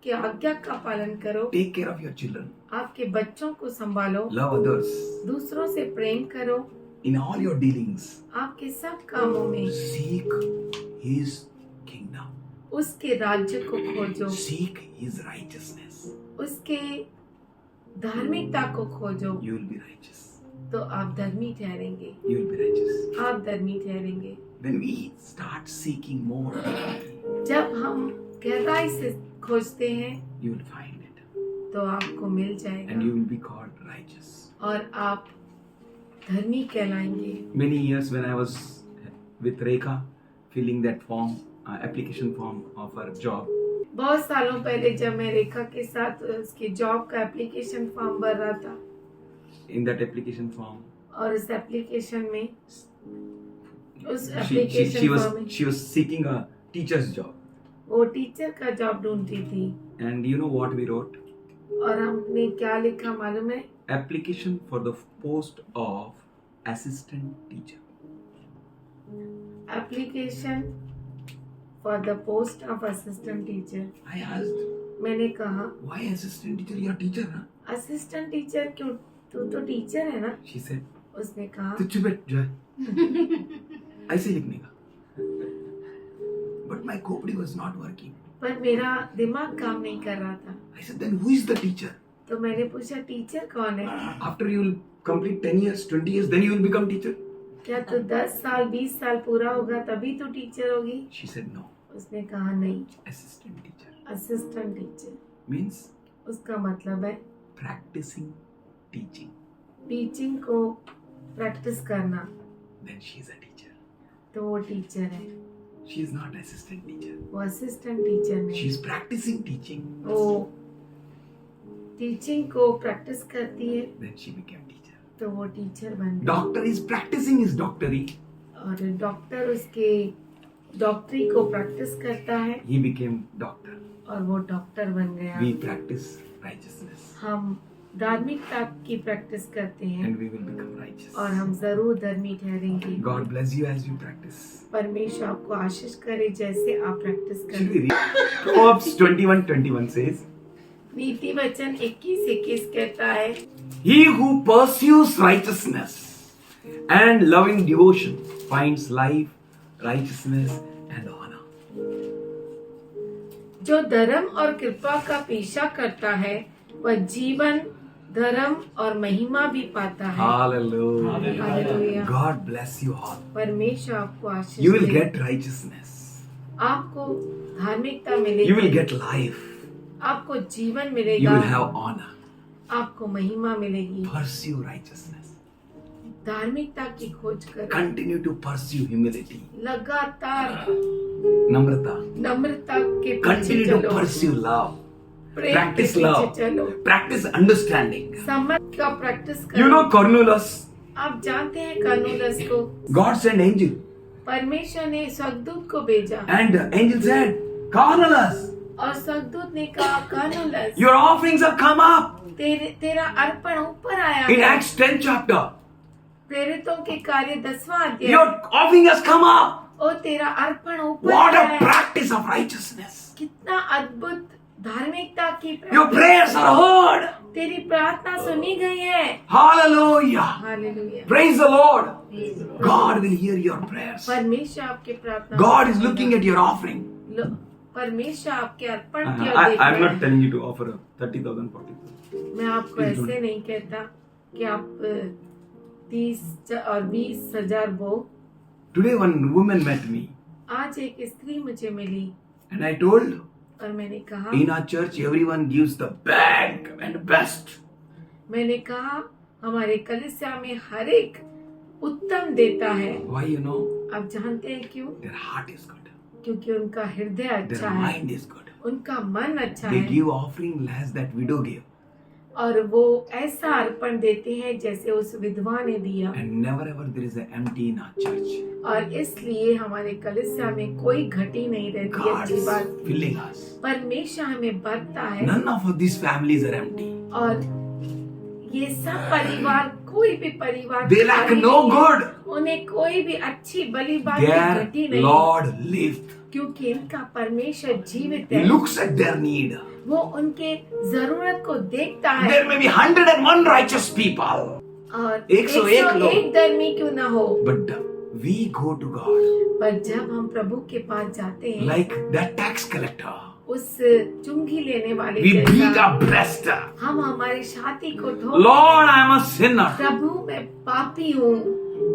की आज्ञा का पालन करो, Take care of your children. आपके बच्चों को संभालो, Love others. दूसरों से प्रेम करो, In all your dealings, आपके सब कामों में seek his kingdom. उसके राज्य को खोजो, Seek his righteousness. उसके धार्मिकता को खोजो, You will be righteous. तो आप धर्मी ठहरेंगे, You will be righteous. आप धर्मी ठहरेंगे। When we start seeking more, जब हम गहराई से खोजते हैं you will find it. तो आपको मिल And you जाएगा will be called righteous. और आप धर्मी कहलाएंगे। Many years when I was with Rekha, filling that form, application form of her job, बहुत सालों पहले जब मैं रेखा के साथ उसकी जॉब का एप्लीकेशन फॉर्म भर रहा था, In that application form, और उस एप्लीकेशन में उस she एप्लीकेशन फॉर्म में was seeking a teacher's job. वो टीचर का जॉब ढूंढती थी। And you know what we wrote? और हमने क्या लिखा मालूम है? Application for the post of assistant teacher. Application for the post of assistant teacher. I asked, मैंने कहा why assistant teacher? You're a teacher, huh? Assistant teacher क्यों? तू तो टीचर है ना। She said, उसने कहा तो चुप बैठ जाए ऐसे लिखने का। But my खोपड़ी was not working. पर मेरा दिमाग काम नहीं कर रहा था। I said, then who is the teacher? तो मैंने पूछा टीचर कौन है? After you will complete 10 years, 20 years, then you will become teacher? क्या तू 10 साल 20 साल पूरा होगा तभी तू टीचर होगी? She said, no. उसने कहा नहीं, Assistant teacher assistant teacher. means उसका मतलब है practicing teaching. टीचिंग को प्रैक्टिस करना। Then she is a teacher. तो वो टीचर है, She is not assistant teacher. वो असिस्टेंट टीचर She नहीं। is practicing teaching. वो टीचिंग को प्रैक्टिस करती है Then she became teacher. तो वो टीचर बन गई। Doctor is practicing his doctory. और डॉक्टर उसके डॉक्टरी को प्रैक्टिस करता है He became doctor. और वो डॉक्टर बन गया। We practice righteousness. हम धार्मिकता की प्रैक्टिस करते हैं And we will become righteous. और हम जरूर धर्मी ठहरेंगे। God bless you as you practice. परमेश्वर आपको आशीष करे जैसे आप प्रैक्टिस Should we करें। read? Proverbs 21:21 says, नीति वचन 21 कहता है, He who pursues righteousness and loving devotion finds life, righteousness and honor. जो धर्म और कृपा का पीछा करता है वह जीवन, धर्म और महिमा भी पाता है। Hallelujah. Hallelujah. God bless you all. परमेश्वर आपको आशीष You will they. get righteousness. आपको धार्मिकता You will मिलेगी, get life. आपको जीवन You मिलेगा, will have honor. आपको महिमा मिलेगी। Pursue righteousness. धार्मिकता की खोज करो, Continue to pursue humility. लगातार Namrata. नम्रता के पीछे Continue to चलो, pursue love. प्रेम के Practice पीछे love. चलो, Practice understanding. समझ का प्रैक्टिस You know करो। Cornelius. आप जानते हैं कर्नूलस को God sent angel. परमेश्वर ने स्वर्गदूत को भेजा And the angel said, Cornelius, और स्वर्गदूत ने कहा कर्नूलस, your offerings have come up. तेरा अर्पण ऊपर आया In है। Acts 10th chapter, प्रेरितों के कार्य 10वां अध्याय, your offering has come up. और तेरा अर्पण ऊपर What आया a है। practice of righteousness. कितना अद्भुत धार्मिकता की Your prayers are heard. तेरी प्रार्थना सुनी गई है। Hallelujah. Hallelujah. Praise the Lord. God will hear your prayers. परमेश्वर आपके प्रार्थना God is looking at your offering. परमेश्वर आपके अर्पण की ओर देख I'm रहा not है। telling you to offer 30,000, 40,000. मैं आपको Please don't. ऐसे नहीं कहता कि आप 30 और 20,000 वो। Today one woman met me आज एक स्त्री मुझे मिली and I told, और मैंने कहा in our church everyone gives the bag and best. मैंने कहा हमारे कलीसिया में हर एक उत्तम देता है। Why you know? आप जानते हैं क्यों? Their heart is good. क्योंकि उनका हृदय अच्छा Their है, mind is good. उनका मन अच्छा They है give offering as that widow gave. और वो ऐसा अर्पण देते हैं जैसे उस विधवा ने दिया। And never ever there is an empty in our church. और इसलिए हमारे कलीसिया में कोई घटी नहीं रहती। God अच्छी is बात, filling us. परमेश्वर हमें भरता है। None of these families are empty. और ये सब परिवार, कोई भी परिवार They lack खाली no नहीं है। good. उन्हें कोई भी अच्छी भली बात की Their घटी नहीं, Lord lived. क्योंकि इनका परमेश्वर जीवित He है। looks at their need. वो उनके जरूरत को देखता है। There may be 101 righteous people, और 101 लोग। 101 धर्मी क्यों ना हो, but we go to God पर जब हम प्रभु के पास जाते हैं, like that tax collector. उस चुंगी लेने वाले We beat जैसा, our breast. हम हमारी छाती को ठोक, Lord, I am a sinner. प्रभु मैं पापी हूँ,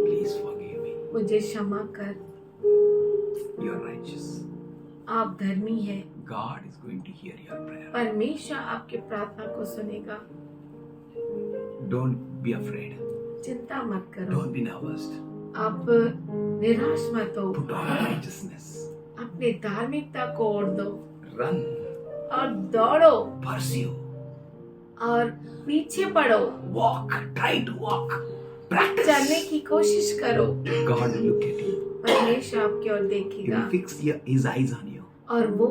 Please forgive me. मुझे क्षमा कर। You are righteous. आप धर्मी हैं, God is going to hear your prayer. परमेश्वर आपके प्रार्थना को सुनेगा। Don't be afraid. चिंता मत करो, Don't be nervous. आप निराश मत हो, Put on righteousness. अपने धार्मिकता को ओढ़ दो Run. और दौड़ो, Pursue. और पीछे पड़ो, Walk, try to walk. Practice. चलने की कोशिश करो। God will look at you. परमेश्वर आपकी ओर He देखेगा will fix his eyes on you और वो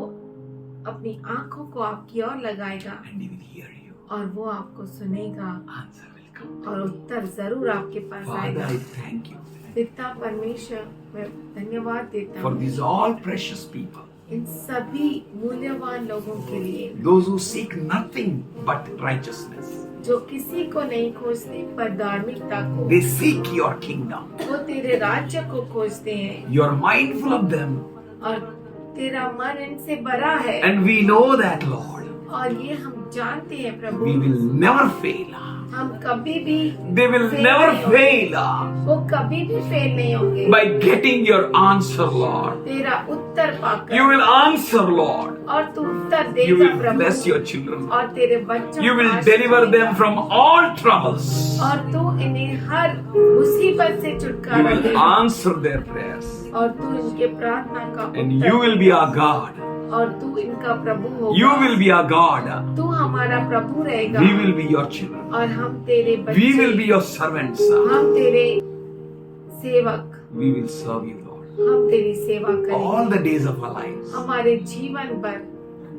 अपनी आंखों को आपकी ओर लगाएगा and he will hear you. और वो आपको सुनेगा Answer will come. और उत्तर जरूर आपके पास Father, आएगा। I thank you पिता परमेश्वर, मैं धन्यवाद देता for हूँ these all precious people. इन सभी मूल्यवान लोगों के लिए Those who seek nothing but righteousness. जो किसी को नहीं खोजते पर धार्मिकता को, They seek your kingdom. वो तेरे राज्य को खोजते हैं You are mindful of them. और तेरा मन इनसे बड़ा है And we know that, Lord. और ये हम जानते हैं प्रभु, We will never fail. हम कभी भी They will fail never नहीं होंगे। fail वो कभी भी फेल नहीं होंगे by getting your answer, Lord. तेरा उत्तर पाकर। You will answer, Lord. और तू उत्तर You देगा will Prabhu bless your children. और तेरे बच्चों You को will आशीष deliver देगा। them from all troubles. और तू इन्हें हर मुसीबत से You छुटकारा will देगा answer their prayers. और तू इनके प्रार्थना का And Uttar you will be our God. और तू इनका प्रभु होगा। You will be our God. तू हमारा प्रभु रहेगा We will be your children. और हम तेरे बच्चे, We will be your servants. हम तेरे सेवक, We will serve you, Lord. हम तेरी सेवा All करेंगे। the days of our lives, हमारे जीवन भर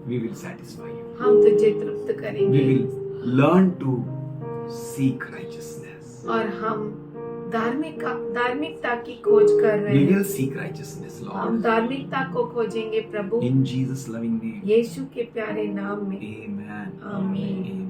we will satisfy you. हम तुझे तृप्त We करेंगे will learn to seek righteousness. और हम धार्मिकता की खोज कर रहे We हैं। will seek righteousness, हम Lord. धार्मिकता को खोजेंगे प्रभु, In Jesus' loving name. यीशु के प्यारे नाम में। Amen. आमीन। Amen.